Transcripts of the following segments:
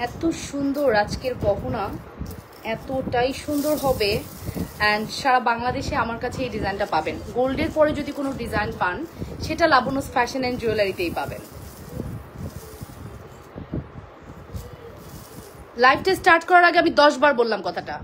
এত সুন্দর আজকের গহনা, এতটাই সুন্দর হবে। অ্যান্ড সারা বাংলাদেশে আমার কাছে এই ডিজাইনটা পাবেন। গোল্ডের পরে যদি কোনো ডিজাইন পান সেটা লাবণ্য ফ্যাশন অ্যান্ড জুয়েলারিতেই পাবেন। লাইভটা স্টার্ট করার আগে আমি 10 বার বললাম কথাটা।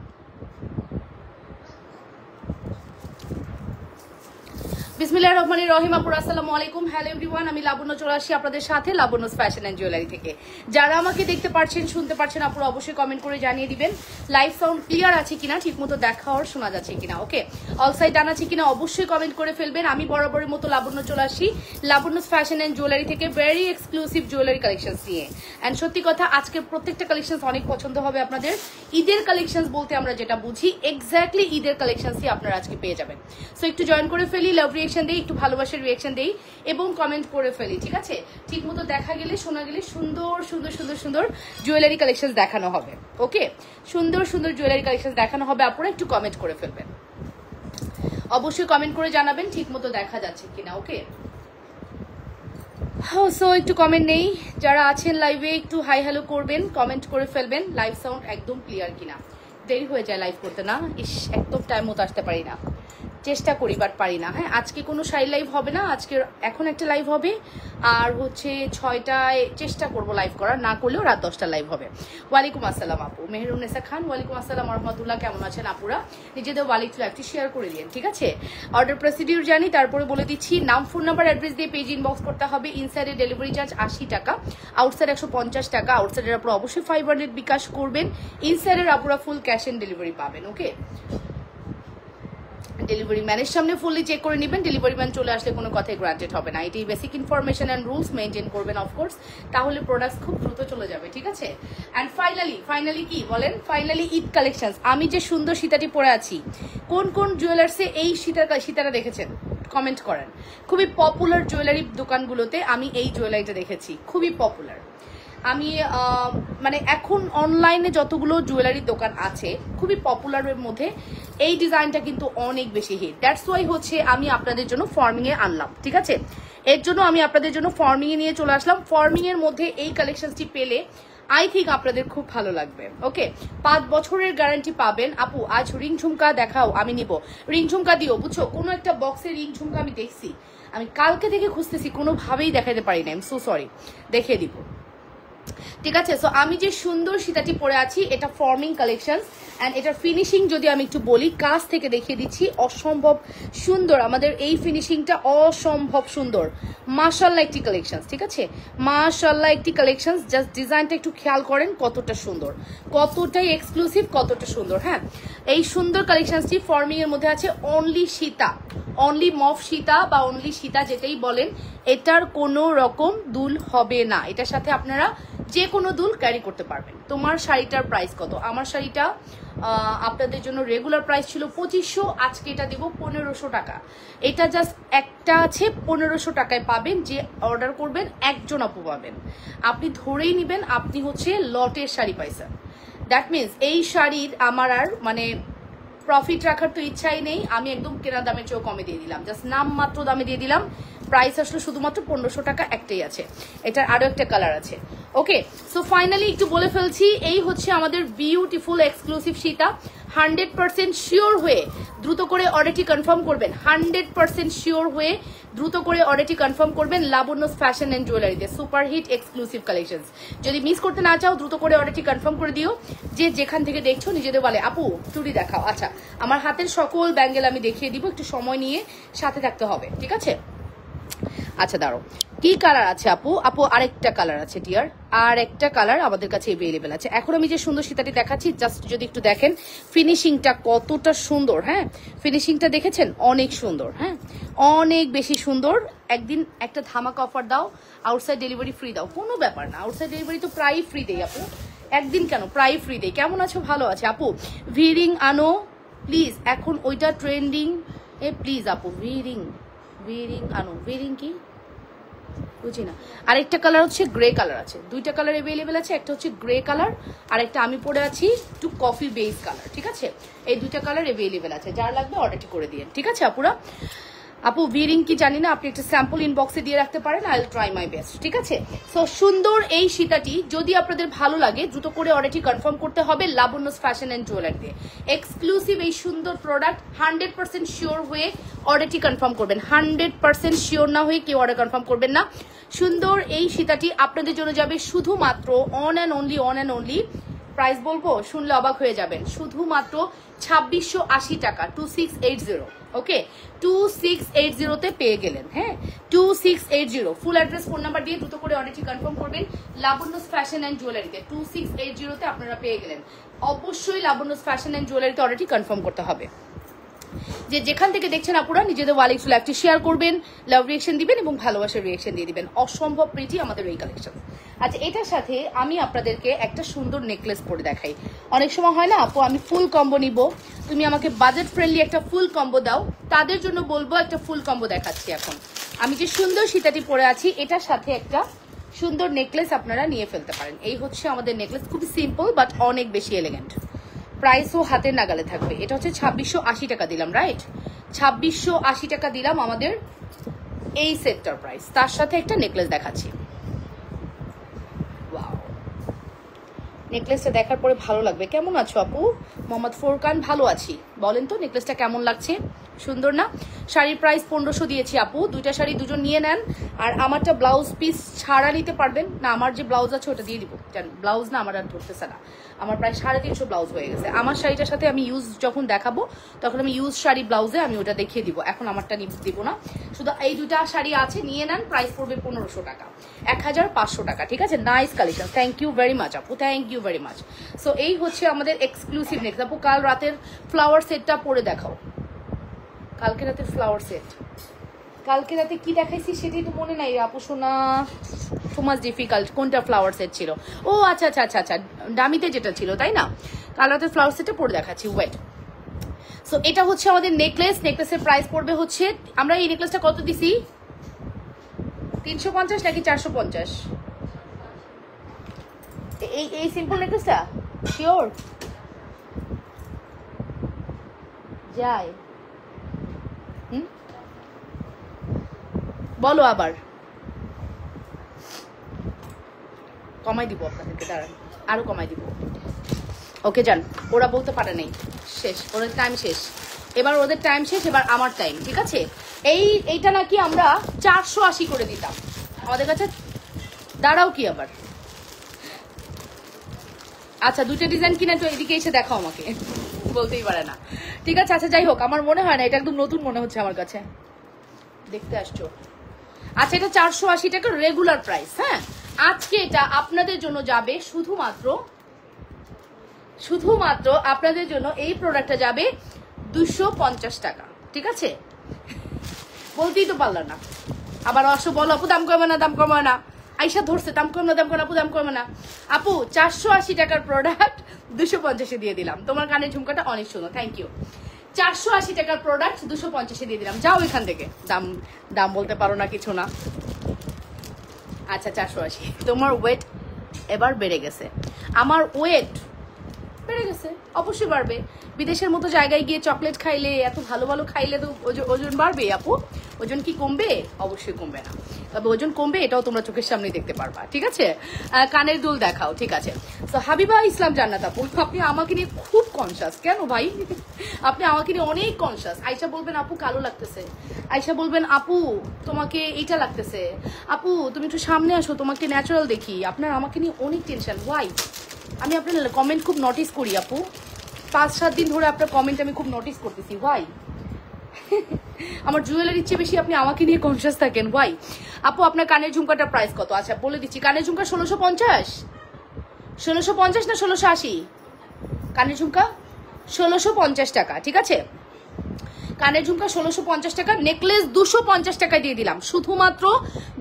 বিসমিল্লাহির রহমানির রহিম। আপুর আসসালামু আলাইকুম। হ্যালো এভরিওয়ান, আমি লাবণ্য চলে আসি আপনাদের সাথে লাবণ্য ফ্যাশন অ্যান্ড জুয়েলারি থেকে। যারা আমাকে দেখতে পাচ্ছেন, শুনতে পাচ্ছেন, আপুরা অবশ্যই কমেন্ট করে জানিয়ে দিবেন লাইভ সাউন্ড ক্লিয়ার আছে কিনা, ঠিকমতো দেখা আর শোনা যাচ্ছে কিনা। ওকে, অল সাইড ডান আছে কিনা অবশ্যই কমেন্ট করে ফেলবেন। আমি বরাবরের মতো লাবণ্য চলে আসি লাবণ্য ফ্যাশন অ্যান্ড জুয়েলারি থেকে ভেরি এক্সক্লুসিভ জুয়েলারি কালেকশনস নিয়ে। অ্যান্ড সত্যি কথা, আজকের প্রত্যেকটা কালেকশনস অনেক পছন্দ হবে আপনাদের। ঈদের কালেকশনস বলতে আমরা যেটা বুঝি, এক্স্যাক্টলি ঈদের কালেকশনসই আপনারা আজকে পেয়ে যাবেন। সো একটু জয়েন করে ফেলি, লাভ রিয়েকশন দিই, একটু ভালোবাসার রিয়েকশন দেই এবং কমেন্ট করে ফেলি, ঠিক আছে? ঠিক মতো দেখা গেলে, শোনা গেলে সুন্দর সুন্দর সুন্দর সুন্দর জুয়েলারি কালেকশন দেখানো হবে। ওকে, সুন্দর সুন্দর জুয়েলারি কালেকশন দেখানো হবে। আপনারা একটু কমেন্ট করে ফেলবেন, অবশ্যই কমেন্ট করে জানাবেন ঠিক মতো দেখা যাচ্ছে কিনা। ওকে, সো একটু কমেন্ট নেই, যারা আছেন লাইভে একটু হাই হ্যালো করবেন, কমেন্ট করে ফেলবেন লাইভ সাউন্ড একদম ক্লিয়ার কিনা। দেরি হয়ে যায় লাইভ করতে না, একদম টাইম মতো আসতে পারি না, চেষ্টা করি বাট পারি না। হ্যাঁ, আজকে কোনো শাড়ি লাইভ হবে না, আজকে এখন একটা লাইভ হবে, আর হচ্ছে 6টায় চেষ্টা করব লাইভ করার, না করলেও রাত 10টা লাইভ হবে। ওয়ালাইকুম আসসালাম আপু মেহরুন্নেসা খান, ওয়ালাইকুম আসসালাম রহমতুল্লাহ, কেমন আছেন আপুরা? নিজেদের ওয়ালিক লাইভটি শেয়ার করে দিন, ঠিক আছে? অর্ডার প্রসিডিউর জানি, তারপরে বলে দিচ্ছি। নাম, ফোন নাম্বার, অ্যাড্রেস দিয়ে পেজ ইনবক্স করতে হবে। ইনসাইডে ডেলিভারি চার্জ 80 টাকা, আউটসাইড 150 টাকা। আউটসাইডের আপুরা অবশ্যই 500 বিকাশ করবেন, ইনসাইডের আপুরা ফুল ক্যাশ অন ডেলিভারি পাবেন। ওকে, ডেলিভারি ম্যানের সামনে ফুললি চেক করে নেবেন, ডেলিভারি ম্যান চলে আসলে কোনো কথাই গ্রান্টেড হবে না। এটি basic information and rules maintain করবেন অফকোর্স, তাহলে প্রোডাক্টস খুব দ্রুত চলে যাবে, ঠিক আছে? অ্যান্ড ফাইনালি কি বলেন, ফাইনালি ঈদ কালেকশনস। আমি যে সুন্দর সীতাটি পরে আছি, কোন কোন জুয়েলার্সে এই সীতাটা দেখেছেন কমেন্ট করেন। খুবই পপুলার জুয়েলারি দোকানগুলোতে আমি এই জুয়েলারিটা দেখেছি, খুবই পপুলার। আমি মানে এখন অনলাইনে যতগুলো জুয়েলারির দোকান আছে খুবই পপুলারের মধ্যে এই ডিজাইনটা কিন্তু অনেক বেশি হিট। দ্যাটস ওয়াই হচ্ছে আমি আপনাদের জন্য ফর্মিংয়ে আনলাম, ঠিক আছে? এর জন্য আমি আপনাদের জন্য ফর্মিংয়ে নিয়ে চলে আসলাম। ফর্মিংয়ের মধ্যে এই কালেকশনটি পেলে আই থিঙ্ক আপনাদের খুব ভালো লাগবে। ওকে, 5 বছরের গ্যারান্টি পাবেন। আপু আজ রিং ঝুমকা দেখাও, আমি নিব। রিং ঝুমকা দিও, বুঝছো? কোনো একটা বক্সে রিং ঝুমকা আমি দেখছি, আমি কালকে থেকে খুঁজতেছি, কোনোভাবেই দেখাতে পারি না। আই এম সো সরি, দেখিয়ে দিব, ঠিক আছে? সো আমি যে সুন্দর সীতাটি পরে আছি এটা ফর্মিং কালেকশন, অ্যান্ড এটার ফিনিশিং যদি আমি একটু বলি, কাছ থেকে দেখিয়ে দিচ্ছি, অসম্ভব সুন্দর। আমাদের এই ফিনিশিংটা অসম্ভব সুন্দর, মাশাআল্লাহ একটি কালেকশন, ঠিক আছে? মাশাআল্লাহ একটি কালেকশন। জাস্ট ডিজাইনটা একটু খেয়াল করেন, কতটা সুন্দর, কতটাই এক্সক্লুসিভ, কতটা সুন্দর। হ্যাঁ, এই সুন্দর কালেকশনটি ফর্মিং এর মধ্যে আছে। অনলি সীতা, অনলি মফ সীতা বা অনলি সীতা যেটাই বলেন, এটার কোনো রকম দুল হবে না। এটার সাথে আপনারা যে কোনো দুল ক্যারি করতে পারবেন। তোমার শাড়িটার প্রাইস কত? আমার শাড়িটা আপনাদের জন্য রেগুলার প্রাইস ছিল 2500, আজকে এটা দেবো 1500 টাকা। এটা জাস্ট একটা আছে, 1500 টাকায় পাবেন। যে অর্ডার করবেন একজন আপু পাবেন, আপনি ধরেই নেবেন আপনি হচ্ছে লটের শাড়ি পাইছেন। দ্যাট মিনস এই শাড়ির আমার আর মানে প্রফিট রাখার তো ইচ্ছাই নেই, আমি একদম কেনা দামের চেয়েও কমে দিয়ে দিলাম, জাস্ট নাম মাত্র দামে দিয়ে দিলাম। প্রাইস আসলে শুধুমাত্র 1500 টাকা, একটাই আছে। এটার আরো একটা কালার আছে। ওকে, সো ফাইনালি একটু বলে ফেলছি, এই হচ্ছে আমাদের বিউটিফুল এক্সক্লুসিভ সীতা। 100% শিওর হয়ে দ্রুত করে অর্ডারটি কনফার্ম করবেন। 100% শিওর হয়ে দ্রুত করে অর্ডারটি কনফার্ম করবেন লাবণ্য ফ্যাশন অ্যান্ড জুয়েলারিতে। সুপার হিট এক্সক্লুসিভ কালেকশনস, যদি মিস করতে না চাও দ্রুত করে অর্ডারটি কনফার্ম করে দিও। যে যেখান থেকে দেখছো নিজেদের বলে আপু চুড়ি দেখাও। আচ্ছা, আমার হাতের সকল ব্যাঙ্গেল আমি দেখিয়ে দিব, একটু সময় নিয়ে সাথে থাকতে হবে, ঠিক আছে? আচ্ছা দাঁড়ো, কি কালার আছে আপু? আপু আরেকটা কালার আছে ডিয়ার, আর একটা কালার আমাদের কাছে এভেলেবেল আছে। এখন আমি যে সুন্দর সীতাটি দেখাচ্ছি, জাস্ট যদি একটু দেখেন ফিনিশিংটা কতটা সুন্দর। হ্যাঁ, ফিনিশিংটা দেখেছেন? অনেক সুন্দর, হ্যাঁ অনেক বেশি সুন্দর। একদিন একটা ধামাকা অফার দাও, আউটসাইড ডেলিভারি ফ্রি দাও, কোনো ব্যাপার না, আউটসাইড ডেলিভারি তো প্রায় ফ্রি দেই আপু, একদিন কেন, প্রায় ফ্রি দেই। কেমন আছো? ভালো আছে আপু? ভিরিং আনো প্লিজ, এখন ওইটা ট্রেন্ডিং এ, প্লিজ আপু ভিরিং আনো। ভিরিং কি বুঝি না। আরেকটা কালার হচ্ছে গ্রে কালার আছে, দুইটা কালার অ্যাভেলেবেল আছে। একটা হচ্ছে গ্রে কালার, আর একটা আমি পরে আছি একটু কফি বেস কালার, ঠিক আছে? এই দুইটা কালার অ্যাভেলেবেল আছে, যার লাগবে অর্ডারটি করে দিন, ঠিক আছে আপুরা? আপু ভিরিং কি জানি না, আপনি একটা স্যাম্পল ইনবক্সে দিয়ে রাখতে পারেন, I will try my best. ঠিক আছে, সো সুন্দর এই সীতাটি যদি আপনাদের ভালো লাগে দ্রুত করে অর্ডারটি কনফার্ম করতে হবে লাবণ্যস ফ্যাশন অ্যান্ড জুয়েলারিতে। এক্সক্লুসিভ এই সুন্দর প্রোডাক্ট 100% শিওর হয়ে অর্ডারটি কনফার্ম করবেন। 100% শিওর না হয়ে কেউ অর্ডার কনফার্ম করবেন না। সুন্দর এই সীতাটি আপনাদের জন্য যাবে শুধুমাত্র অন অ্যান্ড অনলি প্রাইস বলবো, শুনলে অবাক হয়ে যাবেন, শুধুমাত্র 2680 টাকা, 2680। ওকে, 2680 পেয়ে গেলেন। হ্যাঁ, 2680 ফুল অ্যাড্রেস ফোন নাম্বার দিয়ে দ্রুত করে অর্ডারটি কনফার্ম করবেন লাবণ্যস ফ্যাশন অ্যান্ড জুয়েলারিতে। 2680 আপনারা পেয়ে গেলেন। অবশ্যই লাবণ্যস ফ্যাশন অ্যান্ড জুয়েলারিতে অর্ডারটি কনফার্ম করতে হবে। যে যেখান থেকে দেখছেন আপুরা নিজেদের ওয়ালেক্স লাইভটি শেয়ার করবেন, লাভ রিয়েকশন দিবেন এবং ভালোবাসার রিয়েকশন দিয়ে দিবেন। অসম্ভব প্রিটি আমাদের এই কালেকশন। আচ্ছা, এটার সাথে আমি আপনাদেরকে একটা সুন্দর নেকলেস পরে দেখাই। অনেক সময় হয় না আপু আমি ফুল কম্বো নিব, তুমি আমাকে বাজেট ফ্রেন্ডলি একটা ফুল কম্বো দাও, তাদের জন্য বলবো একটা ফুল কম্বো দেখাচ্ছি। এখন আমি যে সুন্দর সীতাটি পরে আছি এটার সাথে একটা সুন্দর নেকলেস আপনারা নিয়ে ফেলতে পারেন। এই হচ্ছে আমাদের নেকলেস, খুবই সিম্পল বাট অনেক বেশি এলিগেন্ট। প্রাইসও হাতের নাগালে থাকবে। এটা হচ্ছে 2680 টাকা দিলাম, রাইট? 2680 টাকা দিলাম আমাদের এই সেটটার প্রাইস। তার সাথে একটা নেকলেস দেখাচ্ছি। ওয়াও, নেকলেসটা দেখার পরে ভালো লাগবে। কেমন আছো আপু? মোহাম্মদ ফোরকান, ভালো আছি। বলেন তো নেকলেসটা কেমন লাগছে? সুন্দর না? শাড়ির প্রাইস 1500 দিয়েছি আপু। দুইটা শাড়ি দুজন নিয়ে নেন। আর আমারটা ব্লাউজ পিস ছাড়া নিতে পারবেন না, আমার যে ব্লাউজ আছে ওটা দিয়ে দিব। ব্লাউজ না আমার আর ধরতেছে না, আমার প্রায় 350 ব্লাউজ হয়ে গেছে। আমার শাড়িটার সাথে আমি ইউজ যখন দেখাবো তখন আমি ইউজ শাড়ি ব্লাউজে আমি ওটা দেখিয়ে দিব। এখন আমারটা দিব না, শুধু এই দুটা শাড়ি আছে, নিয়ে নেন। প্রাইস পড়বে 1500 টাকা, 1500 টাকা। ঠিক আছে, nice collection. Thank you very much আপু, thank you very much. So এই হচ্ছে আমাদের এক্সক্লুসিভ নেকলেস। আপু কাল রাতের ফ্লাওয়ার সেটটা পরে দেখাও। কালকে রাতের ফ্লাওয়ার সেট, কালকে রাতে কি দেখাইছি সেটাই তো মনে নাই আপু সোনা। তোমার ডিফিকাল্ট কোনটা ফ্লাওয়ার সেট ছিল? ও আচ্ছা আচ্ছা আচ্ছা আচ্ছা, ডামিতে যেটা ছিল, তাই না? কাল রাতের ফ্লাওয়ার সেটটা পরে দেখাচ্ছি, ওয়েট। সো এটা হচ্ছে আমাদের নেকলেস। নেকলেসের প্রাইস পড়বে হচ্ছে, আমরা এই নেকলেসটা কত দিছি? 350 নাকি 450? এই সিম্পল নেকলেসটা শিওর যাই? বলো আবার, কমাই দিব আপনাদেরকে, দাঁড়ান আরো কমাই দিব। ওকে যান, ওরা বলতে পারে নাই, শেষ, ওদের টাইম শেষ, এবার ওদের টাইম শেষ, এবার আমার টাইম। ঠিক আছে, এইটা নাকি আমরা 480 করে দিতাম আমাদের কাছে। দাঁড়াও কি আবার, আচ্ছা দুইটা ডিজাইন কিনা তো এদিকে এসে দেখাও আমাকে, বলতেই পারে না। ঠিক আছে, আচ্ছা যাই হোক, আমার মনে হয় না, এটা একদম নতুন মনে হচ্ছে আমার কাছে, দেখতে আসছো। আচ্ছা, এটা 480 টাকা রেগুলার প্রাইস। হ্যাঁ, আজকে এটা আপনাদের জন্য যাবে শুধুমাত্র আপনাদের জন্য এই প্রোডাক্টটা যাবে 250 টাকা। ঠিক আছে, বলতেই তো পারলাম না, আবার আসো বলো আপু দাম কমে না, দাম কমে না। আইসা ধরছে দাম কম না, দাম কম, আপু দাম কমে না। আপু 480 টাকার প্রোডাক্ট 250-এ দিয়ে দিলাম। তোমার কানের ঝুমকাটা অনেক সুন্দর, থ্যাংক ইউ। 480 টাকার প্রোডাক্ট 250-এ দিয়ে দিলাম। যাও এখান থেকে, দাম বলতে পারো না, কিছু না। আচ্ছা 480। তোমার ওয়েট এবার বেড়ে গেছে, আমার ওয়েট বেড়ে গেছে, অবশ্যই বাড়বে। বিদেশের মতো জায়গায় গিয়ে চকলেট খাইলে, এত ভালো ভালো খাইলে তো ওজন বাড়বে আপু। ওজন কি কমবে? অবশ্যই কমবে না, তবে ওজন কমবে এটাও তোমরা চোখের সামনে দেখতে পারবা। ঠিক আছে, কানের দুল দেখাও। ঠিক আছে, তো হাবিবা ইসলাম জান্নাত আপু, আপনি আমাকে নিয়ে খুব কনসাস। কেন ভাই? আপনি আমাকে নিয়ে অনেক কনসাস। আয়শা বলবেন আপু কালো লাগতেছে, আয়শা বলবেন আপু তোমাকে এইটা লাগতেছে, আপু তুমি একটু সামনে আসো, তোমাকে ন্যাচারাল দেখি। আপনার আমাকে নিয়ে অনেক টেনশন। ওয়াই? আমি আপনার কমেন্ট খুব নোটিস করি আপু, 5-7 দিন ধরে আপনার কমেন্ট আমি খুব নোটিস করতেছি। ওয়াই? আমার জুয়েলারির চেয়ে বেশি আপনি আমাকে নিয়ে কনসিয়াস থাকেন। ওয়াই? আপু আপনার কানের ঝুমকাটার প্রাইস কত? আচ্ছা বলে দিচ্ছি, কানের ঝুমকা 1650 না 1680? কানের ঝুমকা 1650 টাকা। ঠিক আছে, কানের ঝুমকা 1650 টাকা, নেকলেস 250 টাকা দিয়ে দিলাম, শুধুমাত্র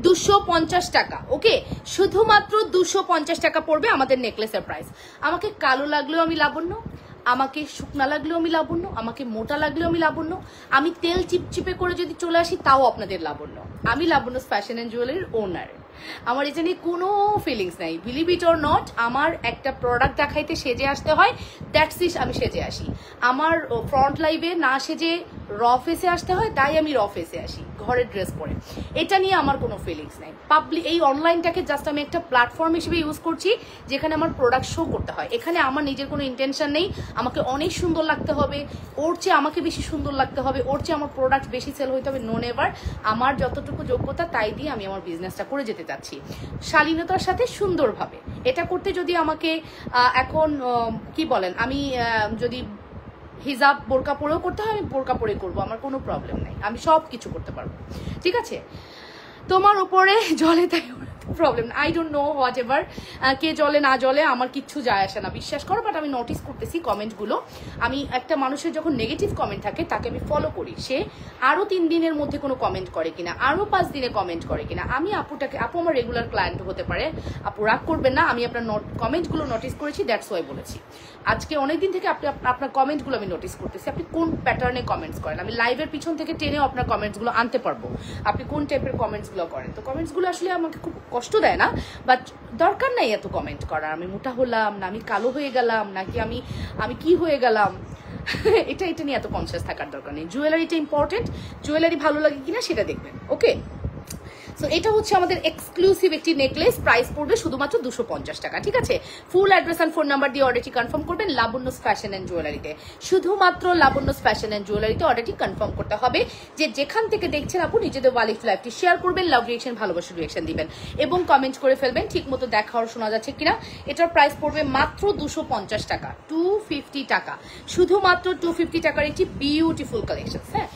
250 টাকা। ওকে, শুধুমাত্র 250 টাকা পড়বে আমাদের নেকলেসের প্রাইস। আমাকে কালো লাগলেও আমি লাবণ্য, আমাকে শুকনা লাগলেও আমি লাবণ্য, আমাকে মোটা লাগলেও আমি লাবণ্য, আমি তেল চিপচিপে করে যদি চলে আসি তাও আপনাদের লাবণ্য। আমি লাবণ্যস ফ্যাশন অ্যান্ড জুয়েলারির ওনার, আমার এটা নিয়ে কোনো ফিলিংস নাই। বিলিভ ইট অর নট, আমার একটা প্রোডাক্ট দেখাইতে সেজে আসতে হয়, দ্যাটস ইট, আমি সেজে আসি। আমার ফ্রন্ট লাইভে না সেজে র ফেসে আসতে হয়, তাই আমি র ফেসে আসি ঘরের ড্রেস পরে। এটা নিয়ে আমার কোনো ফিলিংস নেই। এই অনলাইনটাকে জাস্ট আমি একটা প্ল্যাটফর্ম হিসেবে ইউজ করছি যেখানে আমার প্রোডাক্ট শো করতে হয়। এখানে আমার নিজের কোনো ইন্টেনশন নেই আমাকে অনেক সুন্দর লাগতে হবে, ওর চেয়ে আমাকে বেশি সুন্দর লাগতে হবে, ওর চেয়ে আমার প্রোডাক্ট বেশি সেল হইতে হবে। No never. আমার যতটুকু যোগ্যতা তাই দিয়ে আমি আমার বিজনেসটা করে যেতে চাচ্ছি শালীনতার সাথে, সুন্দরভাবে। এটা করতে যদি আমাকে এখন কি বলেন, আমি যদি হিজাব বোরকা পরেও করতে হয়, আমি বোরকা পরে করবো, আমার কোনো প্রবলেম নেই, আমি সব কিছু করতে পারবো। ঠিক আছে, তোমার উপরে জলে তাই problem, I don't know whatever, কে জলে না জলে আমার কিচ্ছু যায় আসে না, বিশ্বাস করো। বাট আমি নোটিস করতেছি কমেন্টগুলো। আমি একটা মানুষের যখন নেগেটিভ কমেন্ট থাকে তাকে আমি ফলো করি, সে আরও 3 দিনের মধ্যে কোনো কমেন্ট করে কিনা, আরও 5 দিনে কমেন্ট করে কিনা। আমি আপু আমার রেগুলার ক্লায়েন্ট হতে পারে, আপু রাগ করবেন না, আমি আপনার কমেন্টগুলো নোটিস করেছি, দ্যাটস ওয়াই বলেছি। আজকে অনেকদিন থেকে আপনার কমেন্টগুলো আমি নোটিস করতেছি, আপনি কোন প্যাটার্নে কমেন্টস করেন। আমি লাইভের পিছন থেকে টেনেও আপনার কমেন্টসগুলো আনতে পারবো, আপনি কোন টাইপের কমেন্টসগুলো করেন। তো কমেন্টসগুলো আসলে আমাকে খুব কষ্ট দেয় না, বাট দরকার নাই এত কমেন্ট করার। আমি মোটা হলাম না, আমি কালো হয়ে গেলাম, নাকি আমি কি হয়ে গেলাম, এটা নিয়ে এত কনসিয়াস থাকার দরকার নেই। জুয়েলারিটা ইম্পর্টেন্ট, জুয়েলারি ভালো লাগে কিনা সেটা দেখবেন। ওকে, সো এটা হচ্ছে আমাদের এক্সক্লুসিভ একটি নেকলেস, প্রাইস পড়বে শুধুমাত্র 250 টাকা। ঠিক আছে, ফুল অ্যাড্রেস অ্যান্ড ফোন নাম্বার দিয়ে অর্ডারটি কনফার্ম করবেন লাবণ্যস ফ্যাশন অ্যান্ড জুয়েলারিতে। শুধুমাত্র লাবণ্যস ফ্যাশন অ্যান্ড জুয়েলারিতে অর্ডারটি কনফার্ম করতে হবে। যেখান থেকে দেখছেন আপু নিজেদের লাইভটি শেয়ার করবেন, লাভ রিয়েকশন, ভালোবাসার রিয়েকশন দিবেন এবং কমেন্ট করে ফেলবেন ঠিক মতো দেখা আর শোনা যাচ্ছে কিনা। এটার প্রাইস পড়বে মাত্র 250 টাকা, 250 টাকা, শুধুমাত্র 250 টাকার একটি বিউটিফুল কালেকশন। হ্যাঁ,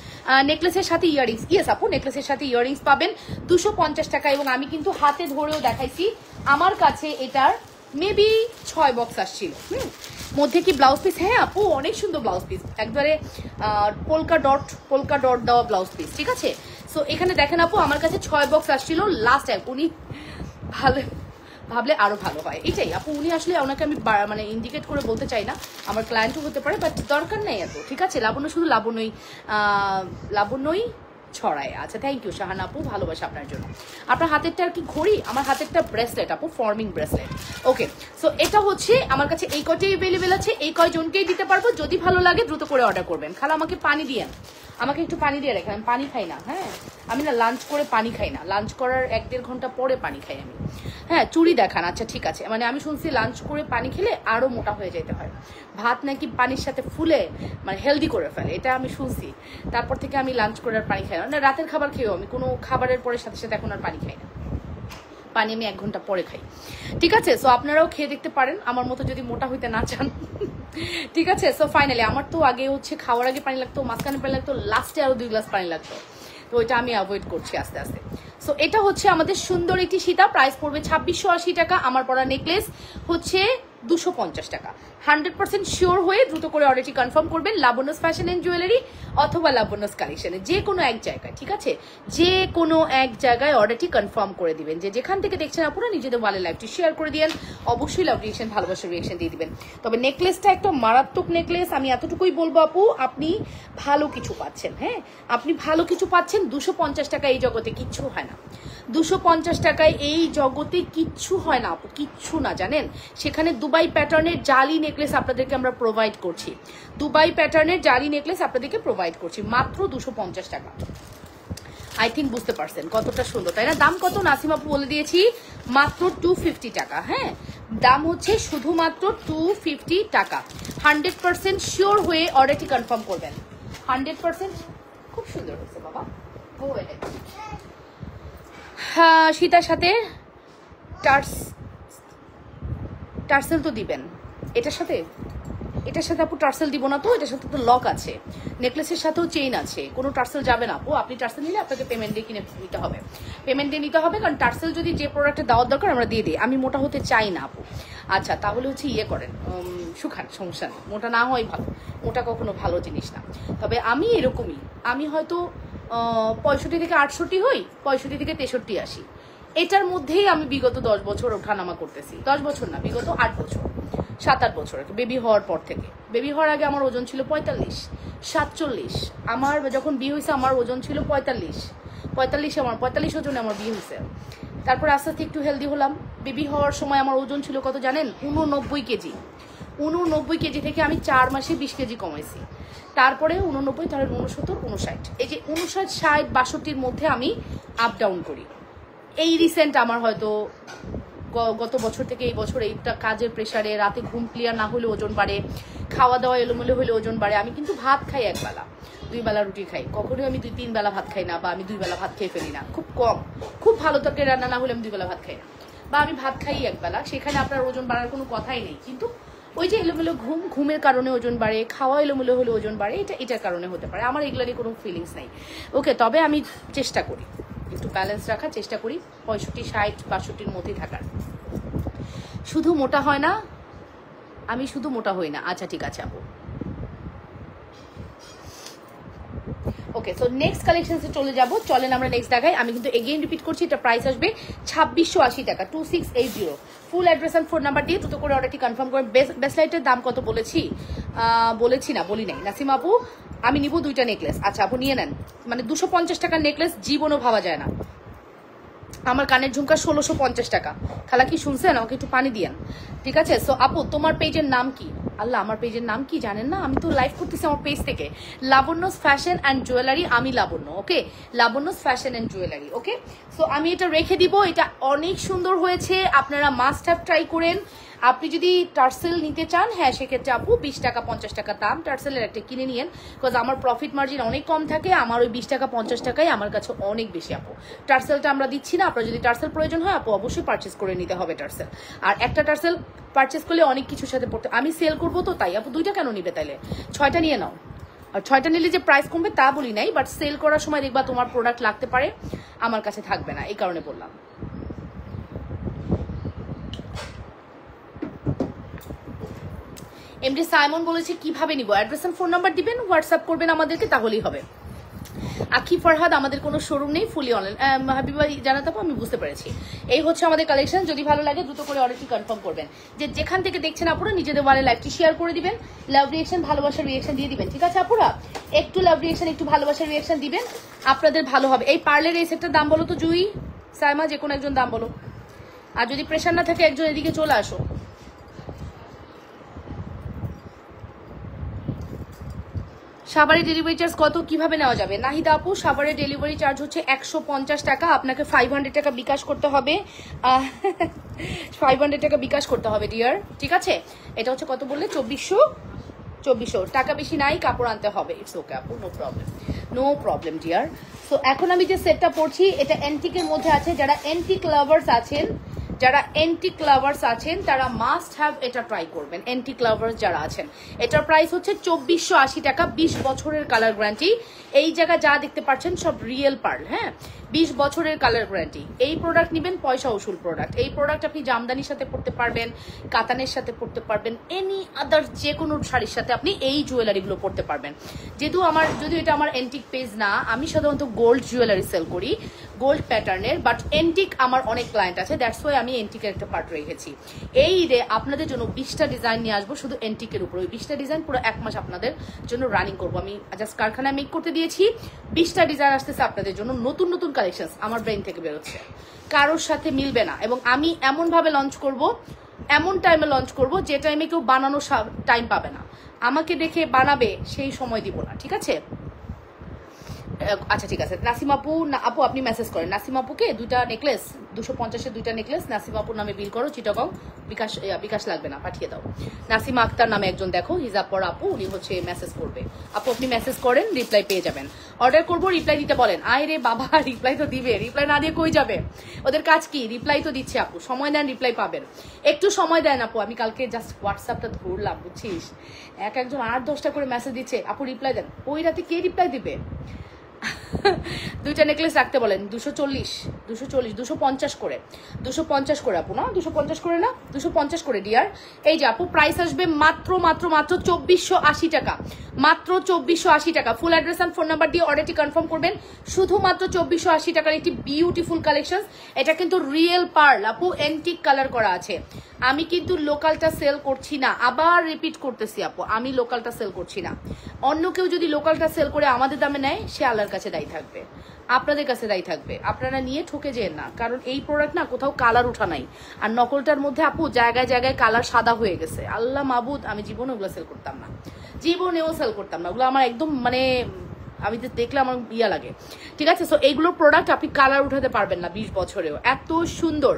নেকলেসের সাথে ইয়ারিংস, ইয়েস আপু নেকলেসের সাথে ইয়ারিংস পাবেন 250 টাকা। এবং আমি কিন্তু হাতে ধরেও দেখাইছি, আমার কাছে এটার মেবি 6 বক্স আসছিল। মধ্যে কি ব্লাউজ পিস? হ্যাঁ আপু, অনেক সুন্দর ব্লাউজ পিস, একবারে পোলকা ডট দেওয়া ব্লাউজ পিস। ঠিক আছে, সো এখানে দেখেন আপু আমার কাছে 6 বক্স আসছিল লাস্ট টাইম। উনি ভাবলে আরো ভালো হয়, এটাই আপু। উনি আসলে ওনাকে আমি মানে ইন্ডিকেট করে বলতে চাই না, আমার ক্লায়েন্টও হতে পারে, বাট দরকার নেই এত। ঠিক আছে, লাবণ্য শুধু লাবণ্যই ছড়ায়। আচ্ছা, থ্যাংক ইউ শাহানা আপু, ভালোবাসা আপনার জন্য। আপনার হাতেরটা আর কি ঘড়ি, আমার হাতেরটা ব্রেসলেট আপু, ফর্মিং ব্রেসলেট। ওকে, সো এটা হচ্ছে আমার কাছে এই কয়টাই অ্যাভেলেবেল আছে, এই কয়জনকেই দিতে পারবো। যদি ভালো লাগে দ্রুত করে অর্ডার করবেন। খালা আমাকে পানি দিয়ে, আমাকে একটু পানি দিয়ে রাখেন, আমি পানি খাই না। হ্যাঁ, আমি না লাঞ্চ করে পানি খাই না, লাঞ্চ করার 1-1.5 ঘন্টা পরে পানি খাই আমি। হ্যাঁ, চুড়ি দেখান। আচ্ছা ঠিক আছে, মানে আমি শুনছি লাঞ্চ করে পানি খেলে আরো মোটা হয়ে যেতে হয়, ভাত নাকি পানির সাথে ফুলে মানে হেলদি করে ফেলে, এটা আমি শুনছি। তারপর থেকে আমি লাঞ্চ করে আর পানি খাই না, রাতের খাবার খেয়েও আমি কোনো খাবারের পরে সাথে সাথে এখন আর পানি খাই না, পানি আমি 1 ঘন্টা পরে খাই। ঠিক আছে, সো আপনারাও খেয়ে দেখতে পারেন আমার মতো যদি মোটা হইতে না চান। ঠিক আছে, সো ফাইনালি আমার তো আগে হচ্ছে খাওয়ার আগে পানি লাগতো, মাঝখানে পানি লাগতো, লাস্টে আরো 2 গ্লাস পানি লাগতো, তো ওইটা আমি অ্যাভয়েড করছি আস্তে আস্তে। সো এটা হচ্ছে আমাদের সুন্দর একটি সীতা, প্রাইস পড়বে 2680 টাকা। আমার পরা নেকলেস হচ্ছে 250 টাকা। 100% শিওর হয়ে দ্রুত করে অর্ডারটি কনফার্ম করবেন লাবণ্যস ফ্যাশন অ্যান্ড জুয়েলারি অথবা লাবণ্যস কালেকশনে, যে কোনো এক জায়গায়। ঠিক আছে, যে কোনো এক জায়গায় অর্ডারটি কনফার্ম করে দিবেন। যেখান থেকে দেখছেন আপনারা নিজেদের ওয়ালে লাইভটি শেয়ার করে দিয়েন, অবশ্যই লাভ রিয়েকশন, ভালোবাসার রিয়েকশন দিয়ে দিবেন। তবে নেকলেসটা একটা মারাত্মক নেকলেস, আমি এতটুকুই বলবো আপু, আপনি ভালো কিছু পাচ্ছেন। হ্যাঁ, আপনি ভালো কিছু পাচ্ছেন। 250 টাকা এই জগতে কিচ্ছু হয় না, 250 টাকায় এই জগতে কিচ্ছু হয় না আপু, কিচ্ছু না, জানেন। সেখানে দুবাই প্যাটার্নের জালি নেকলেস আপনাদেরকে আমরা প্রোভাইড করছি, দুবাই প্যাটার্নের জালি নেকলেস আপনাদেরকে প্রোভাইড করছি মাত্র 250 টাকা। আই থিঙ্ক বুঝতে পারছেন কতটা সুন্দর, তাই না? দাম কত নাসিম আপু বলে দিয়েছি, মাত্র 250 টাকা। হ্যাঁ, দাম হচ্ছে শুধুমাত্র 250 টাকা। 100% শিওর হয়ে অর্ডারটি কনফার্ম করবেন। 100% খুব সুন্দর হয়েছে বাবা। হ্যাঁ, সীতার সাথে টার্সেল তো দিবেন, এটার সাথে আপু টার্সেল দিব না তো, এটার সাথে তো লক আছে, নেকলেসের সাথেও চেইন আছে, কোনো টার্সেল যাবে না আপু। আপনি টার্সেল নিলে আপনাকে পেমেন্ট দিয়ে কিনে নিতে হবে, পেমেন্ট দিয়ে নিতে হবে, কারণ টার্সেল যদি যে প্রোডাক্টে দেওয়ার দরকার আমরা দিয়ে দিই। আমি মোটা হতে চাই না আপু। আচ্ছা, তাহলে হচ্ছে ইয়ে করেন, শুকান, সমস্যা নেই, মোটা না হয় ভালো, মোটা কখনো ভালো জিনিস না। তবে আমি এরকমই, আমি হয়তো 65 থেকে 68 হই, 65 থেকে 63 আসি, এটার মধ্যেই আমি বিগত 10 বছর ওঠানামা করতেছি। 10 বছর না, বিগত 8 বছর, 7-8 বছর, বেবি হওয়ার পর থেকে। বেবি হওয়ার আগে আমার ওজন ছিল 45, 47। আমার যখন বিয়ে হয়েছে আমার ওজন ছিল 45, আমার 45 ওজনে আমার বিয়ে হয়েছে। তারপর আস্তে আস্তে একটু হেলদি হলাম। বেবি হওয়ার সময় আমার ওজন ছিল কত জানেন? 89 কেজি। 89 কেজি থেকে আমি 4 মাসে 20 কেজি কমাইছি, তারপরে 89, তাহলে 69, 59, এই যে 59, 60, 62-র মধ্যে আমি আপ ডাউন করি। এই রিসেন্ট আমার হয়তো গত বছর থেকে এই বছর এইটা কাজের প্রেশারে রাতে ঘুম ক্লিয়ার না হলে ওজন বাড়ে, খাওয়া দাওয়া এলোমেলো হলে ওজন বাড়ে। আমি কিন্তু ভাত খাই একবেলা, 2 বেলা রুটি খাই, কখনোই আমি 2-3 বেলা ভাত খাই না, বা আমি 2 বেলা ভাত খেয়ে ফেলি না, খুব কম। খুব ভালো তরকারি রান্না না হলে আমি 2 বেলা ভাত খাই না, বা আমি ভাত খাই একবেলা, সেখানে আপনার ওজন বাড়ার কোনো কথাই নেই। কিন্তু ওই যে এলোমেলো ঘুমের কারণে ওজন বাড়ে, খাওয়া এলোমেলো হলে ওজন বাড়ে, এটার কারণে হতে পারে। আমার এগুলারই কোনো ফিলিংস নাই। ওকে, তবে আমি চেষ্টা করি একটু ব্যালেন্স রাখার, চেষ্টা করি 65, 60, 62-র মধ্যেই থাকার। শুধু মোটা হয় না, আমি শুধু মোটা হই না। আচ্ছা ঠিক আছে আপু। ওকে, সো নেক্সট কালেকশনসে চলে যাব। চলেন আমরা নেক্সট দেখাই। আমি কিন্তু এগেইন রিপিট করছি, এটা প্রাইস আসবে 2680 টাকা, 2680। ফুল অ্যাড্রেস অ্যান্ড ফোন নাম্বার দিয়ে দ্রুত করে অর্ডারটি কনফার্ম করেন। বেস্ট লাইটের দাম কত বলেছি? বলেছি না, বলি নাই। নাসিমা আপু, আমি নিব 2টা নেকলেস। আচ্ছা আপু নিয়ে নেন। মানে 250 টাকার নেকলেস জীবনও ভাবা যায় না। আমার কানের ঝুমকা 1650 টাকা। খালা কি শুনছেন? আমাকে একটু পানি দিয়েন, ঠিক আছে? সো আপু, তোমার পেজের নাম কি? আল্লাহ, আমার পেজের নাম কি জানেন না? আমি তো লাইভ করতেছি আমার পেজ থেকে, লাবণ্যস ফ্যাশন অ্যান্ড জুয়েলারি। আমি Labanya, okay, Labanya's fashion and jewellery. Okay, so আমি এটা রেখে দিব। এটা অনেক সুন্দর হয়েছে, আপনারা মাস্ট হ্যাভ ট্রাই করেন। আপনি যদি টার্সেল নিতে চান, হ্যাঁ সেক্ষেত্রে আপু 20 টাকা 50 টাকা দাম টার্সেলের একটা কিনে নিয়েন, বিকজ আমার প্রফিট মার্জিন অনেক কম থাকে। আমার ওই 20 টাকা 50 টাকাই আমার কাছে অনেক বেশি আপু। টার্সেলটা আমরা দিচ্ছি না। আপনার যদি টার্সেল প্রয়োজন হয় আপু, অবশ্যই পারচেস করে নিতে হবে টার্সেল। আর একটা টার্সেল পারচেস করলে অনেক কিছুর সাথে পড়তে, আমি সেল করবো তো তাই আপু 2টা কেন নিবে? তাইলে 6টা নিয়ে নাও। আর 6টা নিলে যে প্রাইস কমবে তা বলি নাই, বাট সেল করার সময় দেখবা তোমার প্রোডাক্ট লাগতে পারে, আমার কাছে থাকবে না, এই কারণে বললাম। এমডি সাইমন বলেছে কিভাবে নিব? অ্যাড্রেস এন্ড ফোন নাম্বার দিবেন, হোয়াটসঅ্যাপ করবেন আমাদেরকে, তাহলেই হবে। আখি ফরহাদ, আমাদের কোনো শোরুম নেই, ফুলি অনলাইন। হাবিবা জানাতে আমি বুঝতে পেরেছি। এই হচ্ছে আমাদের কালেকশন। যদি ভালো লাগে দ্রুত করে অর্ডারটি কনফার্ম করবেন। যে যেখান থেকে দেখছেন আপুরা, নিজেদের ওয়ালে লাইভটি শেয়ার করে দিবেন, লাভ রিয়েকশন, ভালোবাসার রিয়েকশন দিয়ে দিবেন, ঠিক আছে আপুরা? একটু লাভ রিয়েকশন, একটু ভালোবাসার রিয়েকশন দিবেন, আপনাদের ভালো হবে। এই পার্লের এই সেটটার দাম বলো তো জুই, সাইমা, যে কোনো একজন দাম বলো। আর যদি প্রেশার না থাকে একজন এদিকে চলে আসো। সাভারের ডেলিভারি চার্জ কত, কিভাবে নেওয়া যাবে? নাহিদা আপু, সাভারের ডেলিভারি চার্জ হচ্ছে 150 টাকা। আপনাকে 500 টাকা বিকাশ করতে হবে, 500 টাকা বিকাশ করতে হবে ডিয়ার, ঠিক আছে? এটা হচ্ছে কত বললে? 2400 টাকা। বেশি নাই, কাপড় আনতে হবে। ইটস ওকে আপু, no problem, no problem dear. So এখন আমি যে সেটটা পরছি এটা অ্যান্টিকের মধ্যে আছে। যারা অ্যান্টিক লাভার্স আছেন তারা মাস্ট হ্যাভ এটা ট্রাই করবেন। অ্যান্টিক লাভার্স যারা আছেন, এটার প্রাইস হচ্ছে 2480 টাকা, 20 বছরের কালার গ্যারান্টি। এই জায়গা যা দেখতে পাচ্ছেন সব রিয়েল পার্ল, হ্যাঁ, 20 বছরের কালার গ্যারান্টি। এই প্রোডাক্ট নেবেন, পয়সা উসুল প্রোডাক্ট। এই প্রোডাক্ট আপনি জামদানির সাথে পড়তে পারবেন, কাতানের সাথে পড়তে পারবেন, এনি আদার যে কোনো শাড়ির সাথে আপনি এই জুয়েলারিগুলো পড়তে পারবেন। যদিও এটা আমার অ্যান্টিক পেজ না, আমি সাধারণত গোল্ড জুয়েলারি সেল করি, গোল্ড প্যাটার্নের, বাট অ্যান্টিক আমার অনেক ক্লায়েন্ট আছে, দ্যাটস ওয়াই আমি অ্যান্টিকের একটা পার্ট রেখেছি। এই ঈদে আপনাদের জন্য 20টা ডিজাইন নিয়ে আসবো শুধু অ্যান্টিকের উপর। ওই 20টা ডিজাইন পুরো 1 মাস আপনাদের জন্য রানিং করবো। আমি জাস্ট কারখানায় মেক করতে দিয়েছি, 20টা ডিজাইন আসতেছে আপনাদের জন্য, নতুন নতুন কালেকশন আমার ব্রেন থেকে বেরোচ্ছে, কারোর সাথে মিলবে না। এবং আমি এমনভাবে লঞ্চ করব, এমন টাইমে লঞ্চ করব যে টাইমে কেউ বানানো টাইম পাবে না, আমাকে দেখে বানাবে সেই সময় দিব না, ঠিক আছে? আচ্ছা ঠিক আছে। নাসিম আপু, আপু আপনি মেসেজ করেন নাসিম আপুকে 2টা নেকলেস, 250-এর 2টা নেকলেস নাসিম আপুর নামে বিল করো, চিটাগং। বিকাশ লাগবে না, পাঠিয়ে দাও। নাসিমা আক্তার নামে একজন দেখো, হিজাব পর আপু, উনি হচ্ছে মেসেজ করবে। আপু আপনি মেসেজ করেন, রিপ্লাই পেয়ে যাবেন। অর্ডার করবো, রিপ্লাই দিতে বলেন। আয় রে বাবা, রিপ্লাই তো দিবে, রিপ্লাই না দিয়ে কই যাবে? ওদের কাজ কি? রিপ্লাই তো দিচ্ছে আপু, সময় দেন, রিপ্লাই পাবেন। একটু সময় দেন আপু। আমি কালকে জাস্ট হোয়াটসঅ্যাপটা ধরলাম, বুঝছিস, একজন 8-10টা করে মেসেজ দিচ্ছে, আপু রিপ্লাই দেন। ওই রাতে কে রিপ্লাই দিবে? 2টা নেকলেস রাখতে বলেন। 250 করে, 250 করে আপু, না 250 করে, না 250 করে ডিয়ার। এই যে আপু প্রাইস আসবে মাত্র 2480 টাকা, মাত্র 2480 টাকা। Full address and phone number দিয়ে অর্ডারটি কনফার্ম করবেন। শুধুমাত্র 2480 টাকার একটি বিউটিফুল কালেকশন। এটা কিন্তু রিয়েল পার্ল আপু, অ্যান্টিক কালার করা আছে। আমি কিন্তু লোকালটা সেল করছি না, আবার রিপিট করতেছি আপু, আমি লোকালটা সেল করছি না। অন্য কেউ যদি লোকালটা সেল করে আমাদের দামে নেয়, সে আল্লাহর কাছে দায়ী থাকবে, আপনাদের কাছে দায়ী থাকবে। আপনারা নিয়ে ঠকে যেন না, কারণ এই প্রোডাক্ট না কোথাও কালার উঠা নাই। আর নকলটার মধ্যে আপু জায়গায় জায়গায় কালার সাদা হয়ে গেছে। আল্লাহ মাবুদ, আমি জীবনে ওগুলো সেল করতাম না, জীবনেও সেল করতাম না ওগুলো। আমার একদম মানে আমি দেখলে আমার ইয়া লাগে, ঠিক আছে? সো এইগুলো প্রোডাক্ট আপনি কালার উঠাতে পারবেন না 20 বছরেও। এত সুন্দর,